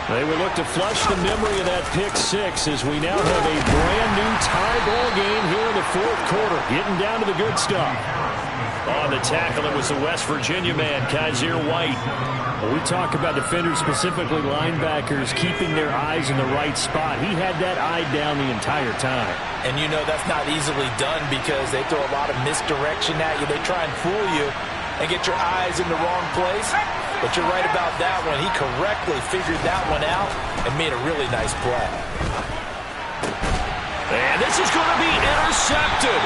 They will look to flush the memory of that pick six as we now have a brand-new tie ball game here in the fourth quarter. Getting down to the good stuff. On the tackle, it was the West Virginia man, Kaiser White. Well, we talk about defenders, specifically linebackers, keeping their eyes in the right spot. He had that eye down the entire time. And you know that's not easily done because they throw a lot of misdirection at you. They try and fool you and get your eyes in the wrong place. But you're right about that one. He correctly figured that one out and made a really nice play. And this is going to be intercepted.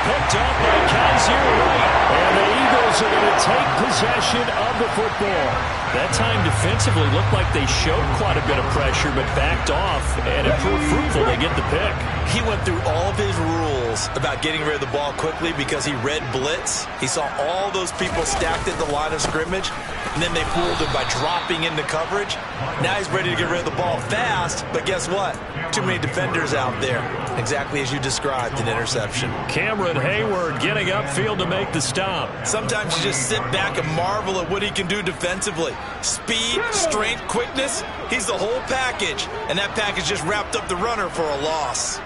Picked up by Kaiser White. And the Eagles are going to take possession of the football. That time defensively looked like they showed quite a bit of pressure but backed off, and it proved fruitful. They get the pick. He went through all of his rules about getting rid of the ball quickly because he read blitz. He saw all those people stacked at the line of scrimmage, and then they fooled him by dropping into coverage. Now he's ready to get rid of the ball fast, but guess what? Too many defenders out there. Exactly as you described, an interception. Cameron Hayward getting upfield to make the stop. Sometimes you just sit back and marvel at what he can do defensively. Speed, strength, quickness, he's the whole package. And that package just wrapped up the runner for a loss.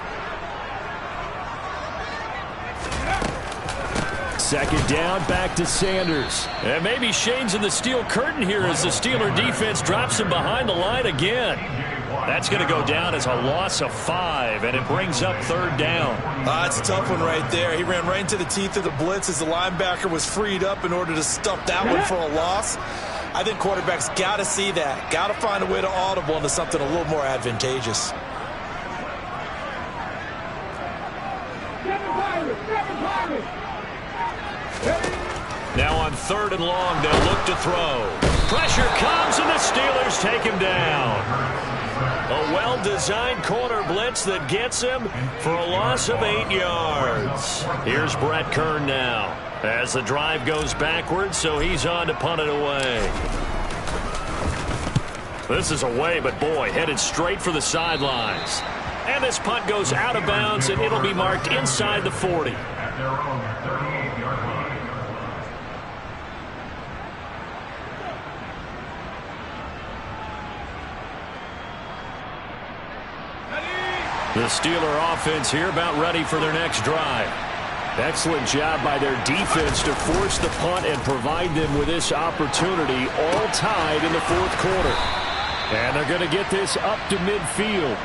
Second down, back to Sanders. And maybe Shane's in the steel curtain here as the Steeler defense drops him behind the line again. That's going to go down as a loss of 5, and it brings up third down. That's a tough one right there. He ran right into the teeth of the blitz as the linebacker was freed up in order to stuff that one for a loss. I think quarterbacks got to see that. Got to find a way to audible into something a little more advantageous. Now on third and long, they'll look to throw. Pressure comes, and the Steelers take him down. A well-designed corner blitz that gets him for a loss of 8 yards. Here's Brett Kern now as the drive goes backwards, so he's on to punt it away. This is away, but boy, headed straight for the sidelines. And this punt goes out of bounds, and it'll be marked inside the 40. The Steeler offense here about ready for their next drive. Excellent job by their defense to force the punt and provide them with this opportunity, all tied in the fourth quarter. And they're going to get this up to midfield.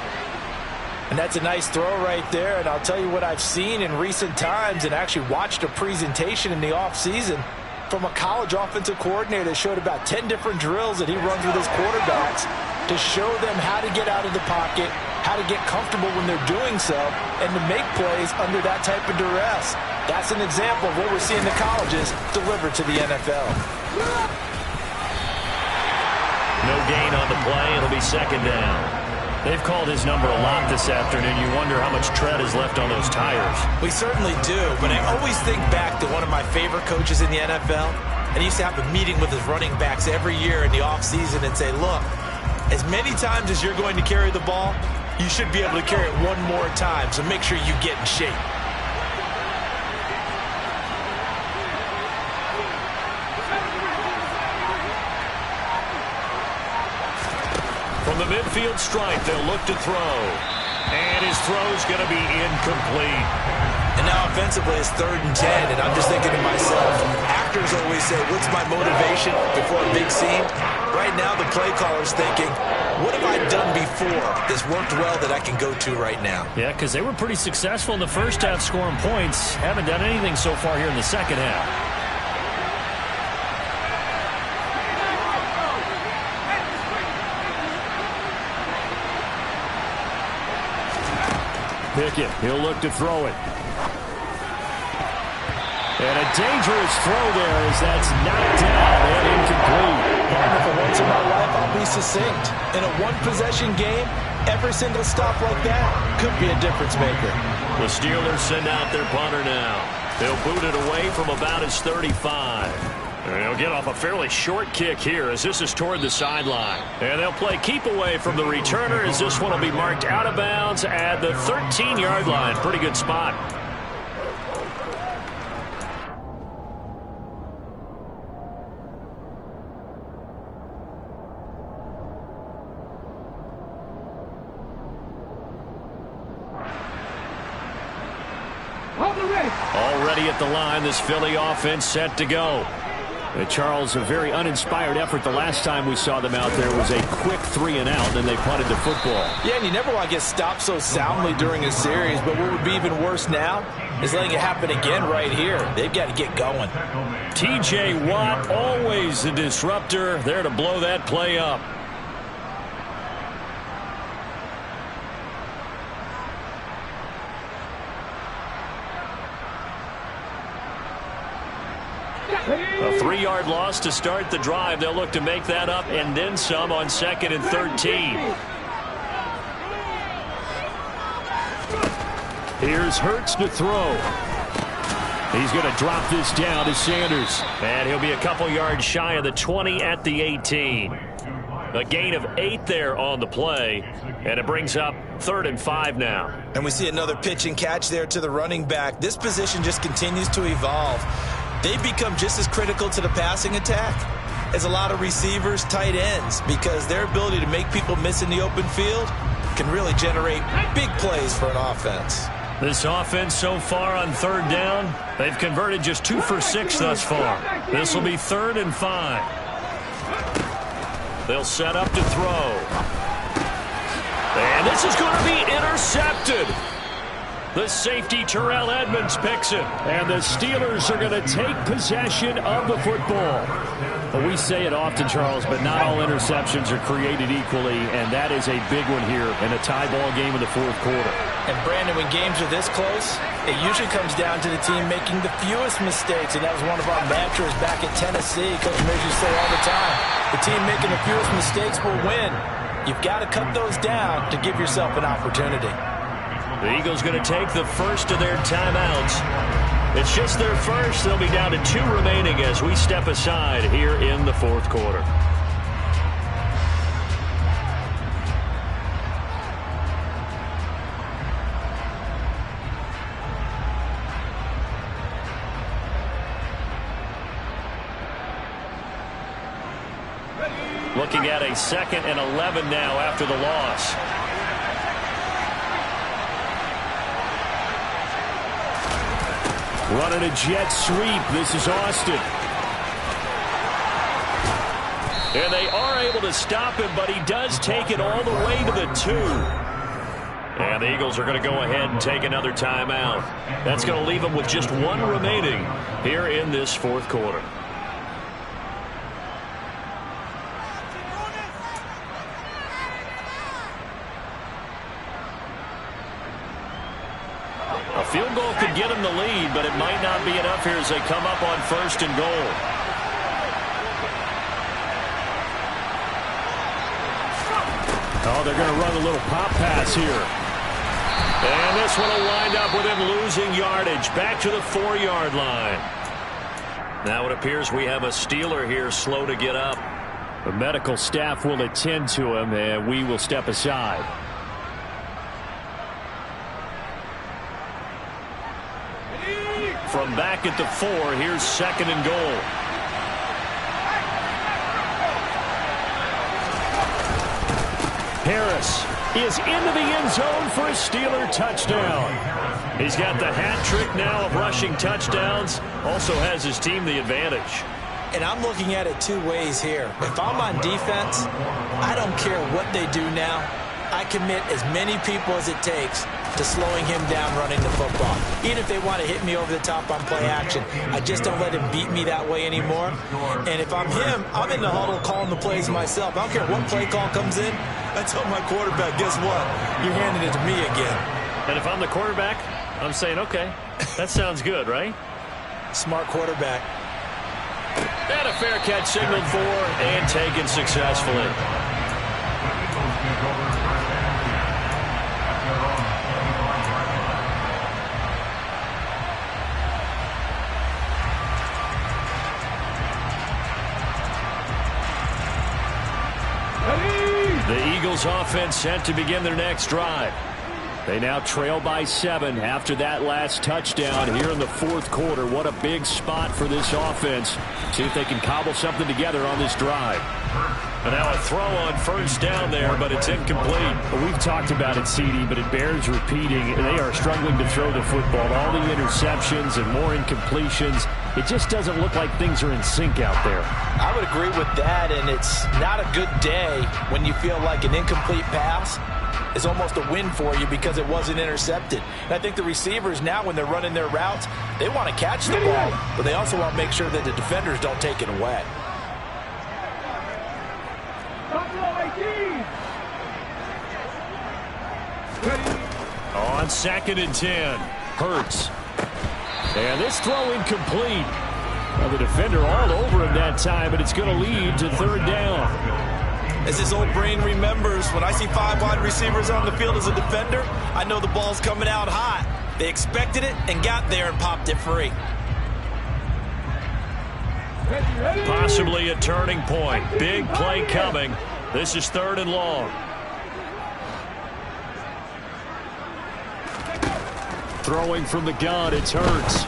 And that's a nice throw right there. And I'll tell you what I've seen in recent times and actually watched a presentation in the offseason from a college offensive coordinator that showed about 10 different drills that he runs with his quarterbacks to show them how to get out of the pocket, how to get comfortable when they're doing so, and to make plays under that type of duress. That's an example of what we're seeing the colleges deliver to the NFL. No gain on the play. It'll be second down. They've called his number a lot this afternoon. You wonder how much tread is left on those tires. We certainly do, but I always think back to one of my favorite coaches in the NFL, and he used to have a meeting with his running backs every year in the offseason and say, look, as many times as you're going to carry the ball, you should be able to carry it one more time, so make sure you get in shape. From the midfield stripe, they'll look to throw. And his throw's going to be incomplete. And now offensively, it's 3rd and 10, and I'm just thinking to myself, actors always say, what's my motivation before a big scene? Right now, the play caller's thinking, what have I done before that's worked well that I can go to right now? Yeah, because they were pretty successful in the first half scoring points. Haven't done anything so far here in the second half. Pickett, he'll look to throw it. And a dangerous throw there as that's knocked down and incomplete. And for once in my life, I'll be succinct. In a one-possession game, every single stop like that could be a difference maker. The Steelers send out their punter now. They'll boot it away from about his 35. And they'll get off a fairly short kick here as this is toward the sideline. And they'll play keep away from the returner as this one will be marked out of bounds at the 13-yard line. Pretty good spot. Already at the line, this Philly offense set to go. Charles, a very uninspired effort the last time we saw them out there was a quick 3-and-out, and then they punted the football. Yeah, and you never want to get stopped so soundly during a series, but what would be even worse now is letting it happen again right here. They've got to get going. T.J. Watt, always the disruptor, there to blow that play up. A 3-yard loss to start the drive. They'll look to make that up and then some on 2nd and 13. Here's Hurts to throw. He's going to drop this down to Sanders. And he'll be a couple yards shy of the 20 at the 18. A gain of 8 there on the play. And it brings up 3rd and 5 now. And we see another pitch and catch there to the running back. This position just continues to evolve. They've become just as critical to the passing attack as a lot of receivers, tight ends, because their ability to make people miss in the open field can really generate big plays for an offense. This offense so far on 3rd down, they've converted just 2 for 6 thus far. This will be 3rd and 5. They'll set up to throw. And this is going to be intercepted. The safety, Terrell Edmonds, picks it. And the Steelers are going to take possession of the football. Well, we say it often, Charles, but not all interceptions are created equally, and that is a big one here in a tie ball game in the 4th quarter. And, Brandon, when games are this close, it usually comes down to the team making the fewest mistakes, and that was one of our mantras back at Tennessee. Coach Mears used to say all the time, the team making the fewest mistakes will win. You've got to cut those down to give yourself an opportunity. The Eagles going to take the first of their timeouts. It's just their first. They'll be down to 2 remaining as we step aside here in the 4th quarter. Looking at a 2nd and 11 now after the loss. Running a jet sweep. This is Austin. And they are able to stop him, but he does take it all the way to the 2. And the Eagles are going to go ahead and take another timeout. That's going to leave them with just 1 remaining here in this 4th quarter. A field goal could get them the lead, but it might not be enough here as they come up on 1st and goal. Oh, they're going to run a little pop pass here. And this one will wind up with him losing yardage. Back to the 4-yard line. Now it appears we have a Steeler here slow to get up. The medical staff will attend to him, and we will step aside. From back at the 4, here's 2nd and goal. Harris is into the end zone for a Steeler touchdown. He's got the hat trick now of rushing touchdowns. Also has his team the advantage. And I'm looking at it 2 ways here. If I'm on defense, I don't care what they do now. I commit as many people as it takes to slowing him down running the football. Even if they want to hit me over the top on play action, I just don't let him beat me that way anymore. And if I'm him, I'm in the huddle calling the plays myself. I don't care what play call comes in. I tell my quarterback, guess what? You're handing it to me again. And if I'm the quarterback, I'm saying, okay, that sounds good, right? Smart quarterback. And a fair catch signaled for and taken successfully. The Eagles offense set to begin their next drive. They now trail by 7 after that last touchdown here in the 4th quarter. What a big spot for this offense. See if they can cobble something together on this drive. And now a throw on first down there, but it's incomplete. Well, we've talked about it, CD, but it bears repeating. They are struggling to throw the football. All the interceptions and more incompletions. It just doesn't look like things are in sync out there. I would agree with that, and it's not a good day when you feel like an incomplete pass is almost a win for you because it wasn't intercepted. And I think the receivers now, when they're running their routes, they want to catch the ball, but they also want to make sure that the defenders don't take it away. On 2nd and 10, Hurts. And this throw incomplete. Well, the defender all over him that time, but it's going to lead to 3rd down. As his old brain remembers, when I see 5 wide receivers on the field as a defender, I know the ball's coming out hot. They expected it and got there and popped it free. Possibly a turning point. Big play coming. This is 3rd and long. Throwing from the gun, it's Hurts.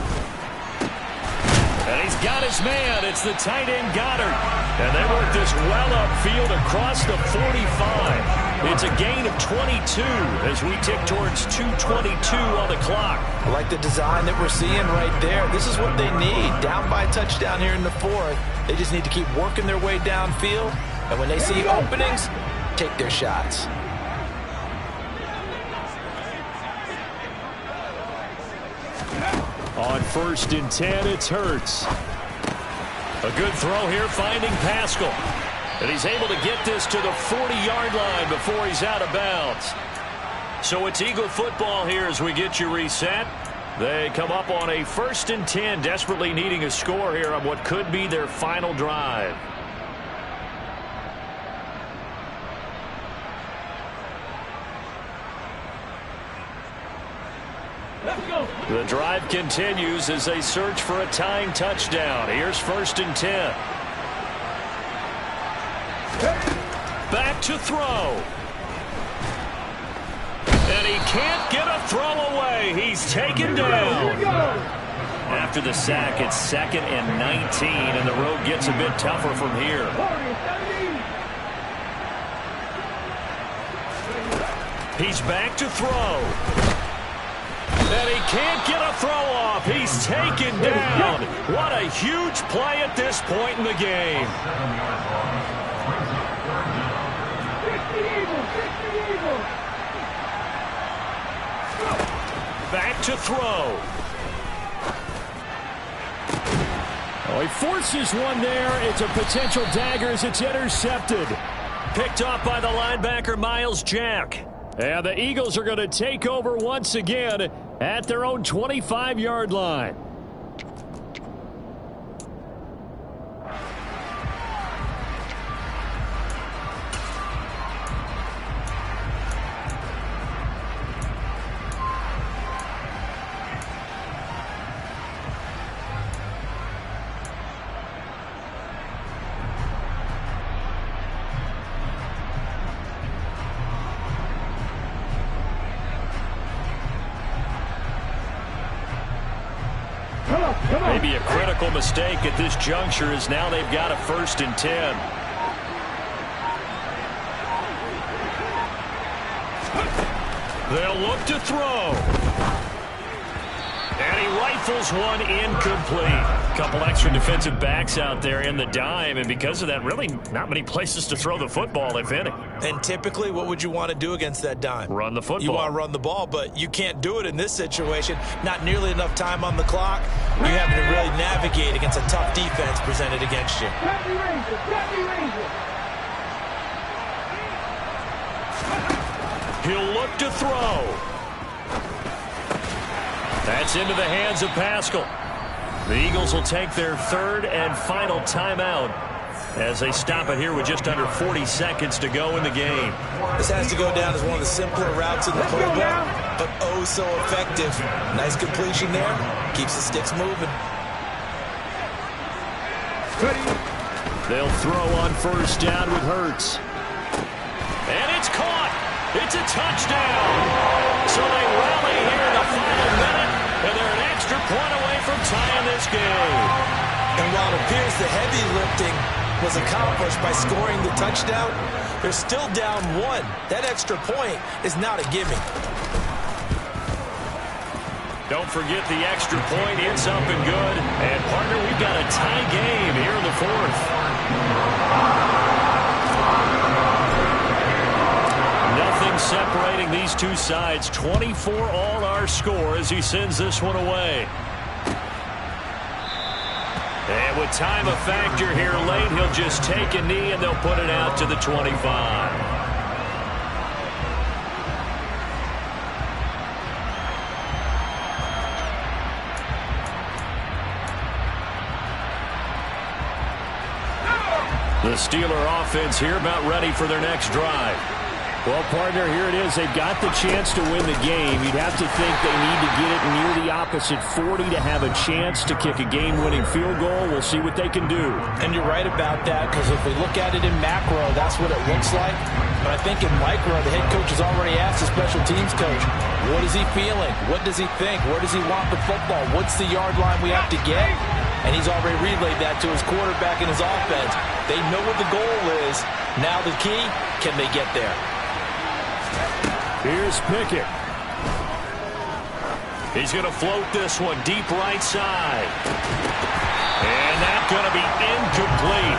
And he's got his man. It's the tight end Goddard. And they work this well upfield across the 45. It's a gain of 22 as we tick towards 2:22 on the clock. I like the design that we're seeing right there. This is what they need. Down by a touchdown here in the 4th. They just need to keep working their way downfield. And when they see openings, take their shots. On 1st and 10, it's Hurts. A good throw here, finding Pascal. And he's able to get this to the 40-yard line before he's out of bounds. So it's Eagle football here as we get you reset. They come up on a 1st and 10, desperately needing a score here on what could be their final drive. The drive continues as they search for a tying touchdown. Here's 1st and 10. Back to throw. And he can't get a throw away. He's taken down. After the sack, it's 2nd and 19, and the road gets a bit tougher from here. He's back to throw. And he can't get a throw off. He's taken down. What a huge play at this point in the game. Back to throw. Oh, he forces one there. It's a potential dagger as it's intercepted. Picked off by the linebacker, Miles Jack. And the Eagles are going to take over once again at their own 25-yard line. Maybe a critical mistake at this juncture is now they've got a 1st and 10. They'll look to throw. And he rifles one incomplete. Couple extra defensive backs out there in the dime, and because of that, really not many places to throw the football, if any. And typically, what would you want to do against that dime? Run the football. You want to run the ball, but you can't do it in this situation. Not nearly enough time on the clock. You have to really navigate against a tough defense presented against you. He'll look to throw. That's into the hands of Pascal. The Eagles will take their 3rd and final timeout as they stop it here with just under 40 seconds to go in the game. This has to go down as one of the simpler routes in the playbook, but oh so effective. Nice completion there. Keeps the sticks moving. They'll throw on 1st down with Hurts. And it's caught. It's a touchdown. So they rally here in the final minute, and they're an extra point away from tying this game. And while it appears the heavy lifting was accomplished by scoring the touchdown. They're still down 1. That extra point is not a gimme. Don't forget the extra point. It's up and good. And, partner, we've got a tie game here in the 4th. Nothing separating these two sides. 24 all our score as he sends this one away. And with time a factor here late, he'll just take a knee and they'll put it out to the 25. The Steeler offense here about ready for their next drive. Well, partner, here it is. They've got the chance to win the game. You'd have to think they need to get it near the opposite 40 to have a chance to kick a game-winning field goal. We'll see what they can do. And you're right about that, because if we look at it in macro, that's what it looks like. But I think in micro, the head coach has already asked the special teams coach, what is he feeling? What does he think? Where does he want the football? What's the yard line we have to get? And he's already relayed that to his quarterback and his offense. They know what the goal is. Now the key, can they get there? Here's Pickett. He's going to float this one deep right side. And that's going to be incomplete.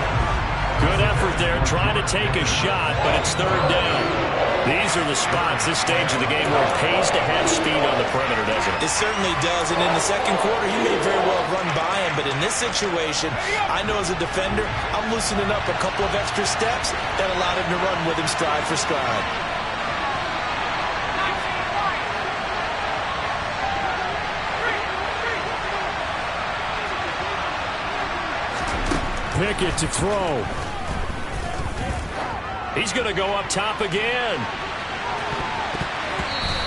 Good effort there trying to take a shot, but it's 3rd down. These are the spots, this stage of the game, where it pays to have speed on the perimeter, doesn't it? It certainly does, and in the second quarter, he may very well run by him, but in this situation, I know as a defender, I'm loosening up a couple of extra steps that allowed him to run with him stride for stride. Pickett to throw. He's going to go up top again.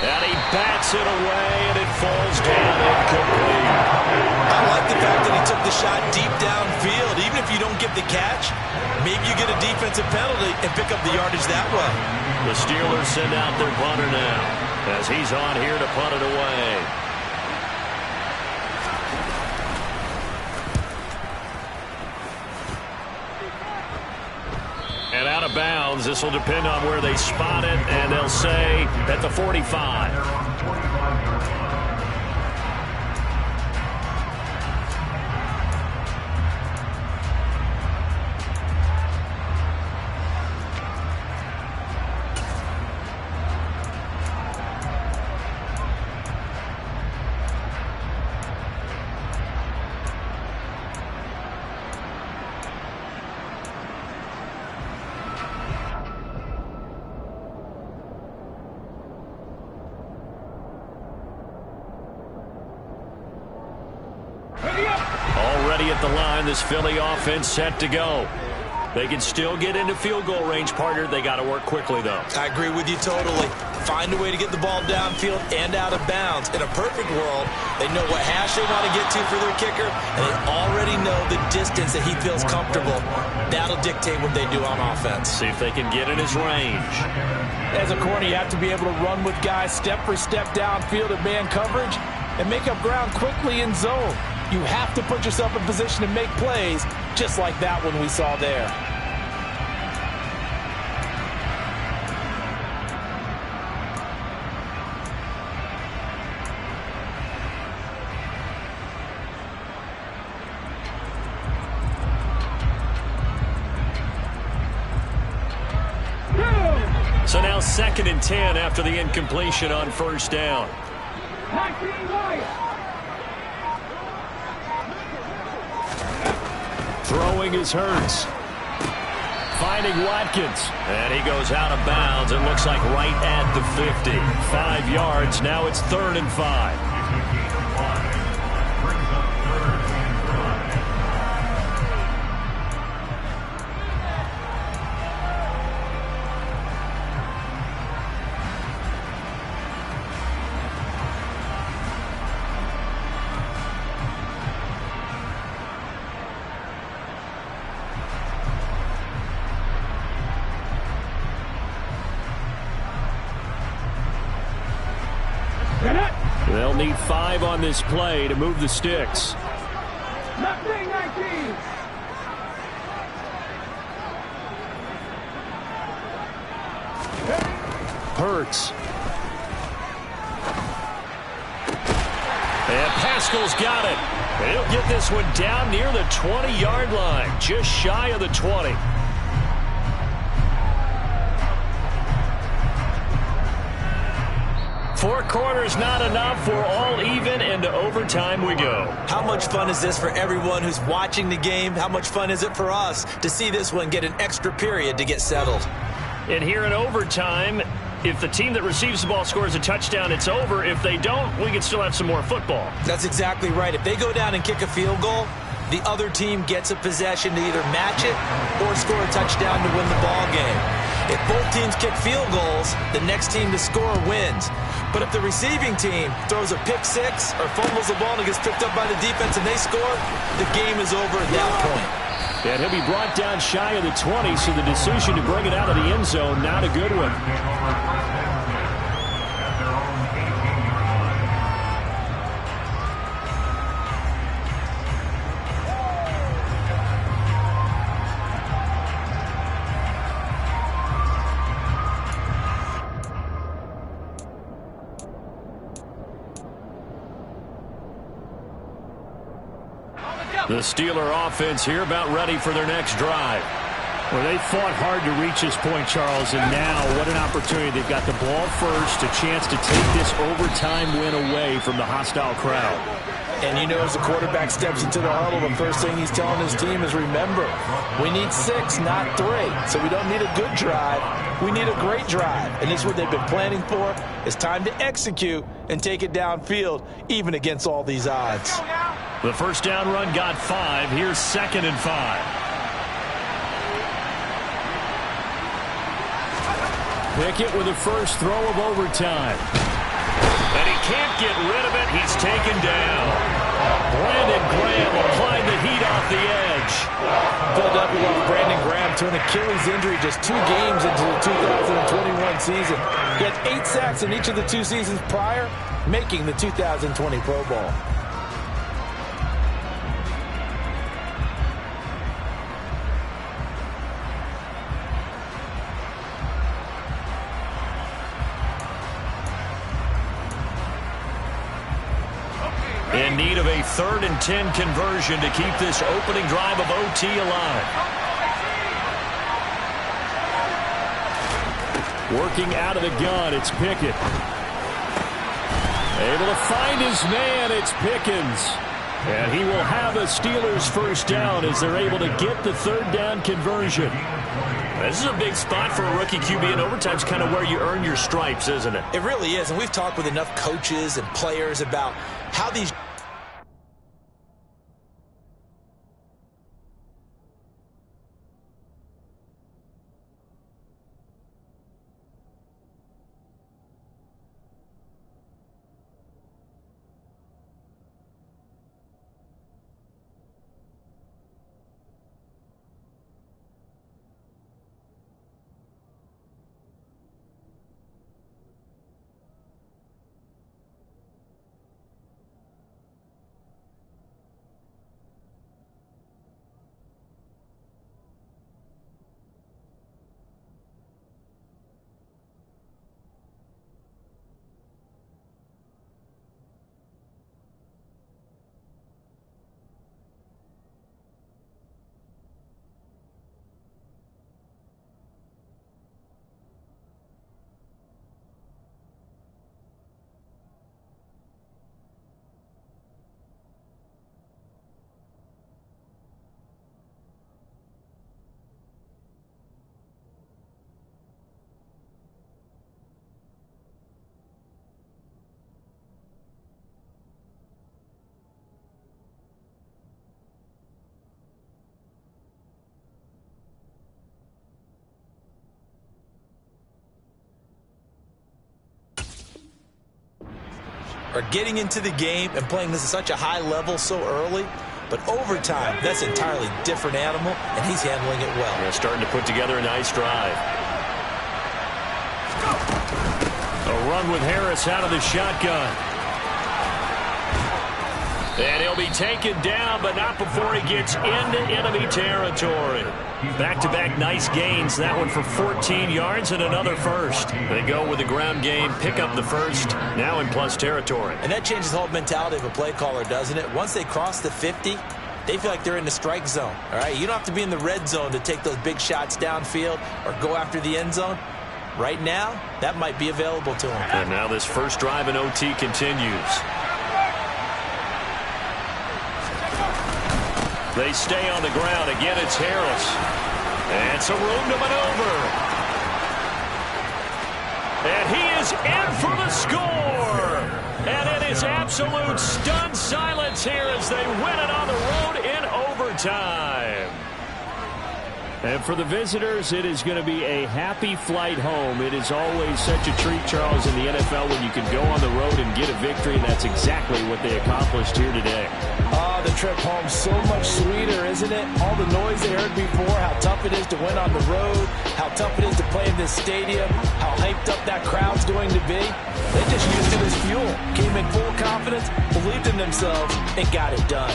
And he bats it away, and it falls down incomplete. I like the fact that he took the shot deep downfield. Even if you don't get the catch, maybe you get a defensive penalty and pick up the yardage that way. The Steelers send out their punter now as he's on here to punt it away. And out of bounds. This will depend on where they spot it, and they'll say at the 45. Already at the line, this Philly offense set to go. They can still get into field goal range, partner. They got to work quickly, though. I agree with you totally. Find a way to get the ball downfield and out of bounds. In a perfect world, they know what hash they want to get to for their kicker, and they already know the distance that he feels comfortable. That'll dictate what they do on offense. See if they can get in his range. As a corner, you have to be able to run with guys step for step downfield in man coverage and make up ground quickly in zone. You have to put yourself in position to make plays, just like that one we saw there. So now 2nd and 10 after the incompletion on 1st down. Throwing is Hurts. Finding Watkins. And he goes out of bounds. It looks like right at the 50. 5 yards. Now it's 3rd and 5. They'll need 5 on this play to move the sticks. Hurts. And Pascal's got it. He'll get this one down near the 20-yard line, just shy of the 20. Four quarters not enough. We're all even, and to overtime we go. How much fun is this for everyone who's watching the game? How much fun is it for us to see this one get an extra period to get settled? And here in overtime, if the team that receives the ball scores a touchdown, it's over. If they don't, we can still have some more football. That's exactly right. If they go down and kick a field goal, the other team gets a possession to either match it or score a touchdown to win the ball game. If both teams kick field goals, the next team to score wins. But if the receiving team throws a pick six or fumbles the ball and gets picked up by the defense and they score, the game is over at that point. And he'll be brought down shy of the 20, so the decision to bring it out of the end zone, not a good one. The Steeler offense here about ready for their next drive. Well, they fought hard to reach this point, Charles, and now what an opportunity. They've got the ball first, a chance to take this overtime win away from the hostile crowd. And you know, as the quarterback steps into the huddle, the first thing he's telling his team is, remember, we need 6, not 3. So we don't need a good drive. We need a great drive. And this is what they've been planning for. It's time to execute and take it downfield, even against all these odds. The first down run got 5. Here's 2nd and 5. Pickett with the first throw of overtime. And he can't get rid of it. He's taken down. Brandon Graham applying the heat off the edge. Philadelphia lost Brandon Graham to an Achilles injury just 2 games into the 2021 season. He had 8 sacks in each of the 2 seasons prior, making the 2020 Pro Bowl. In need of a 3rd and 10 conversion to keep this opening drive of OT alive. Working out of the gun, it's Pickett. Able to find his man, it's Pickens. And he will have a Steelers first down as they're able to get the 3rd down conversion. This is a big spot for a rookie QB, and overtime's kind of where you earn your stripes, isn't it? It really is, and we've talked with enough coaches and players about how these are getting into the game and playing this at such a high level so early. But overtime, that's an entirely different animal, and he's handling it well. They're starting to put together a nice drive. A run with Harris out of the shotgun. And he'll be taken down, but not before he gets into enemy territory. Back-to-back nice gains. That one for 14 yards and another first. They go with the ground game, pick up the first, now in plus territory. And that changes the whole mentality of a play caller, doesn't it? Once they cross the 50, they feel like they're in the strike zone. All right, you don't have to be in the red zone to take those big shots downfield or go after the end zone. Right now, that might be available to them. And now this first drive in OT continues. They stay on the ground. Again, it's Harris. And some room to maneuver. And he is in for the score. And it is absolute stunned silence here as they win it on the road in overtime. And for the visitors, it is going to be a happy flight home. It is always such a treat, Charles, in the NFL when you can go on the road and get a victory, and that's exactly what they accomplished here today. The trip home so much sweeter, isn't it? All the noise they heard before, how tough it is to win on the road, how tough it is to play in this stadium, how hyped up that crowd's going to be. They just used it as fuel, came in full confidence, believed in themselves, and got it done.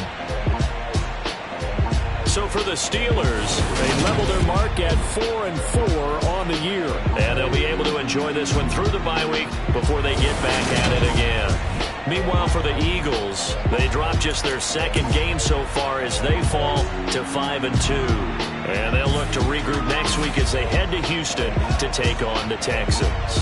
So for the Steelers, they level their mark at 4-4 on the year. And they'll be able to enjoy this one through the bye week before they get back at it again. Meanwhile, for the Eagles, they drop just their second game so far as they fall to 5-2. And they'll look to regroup next week as they head to Houston to take on the Texans.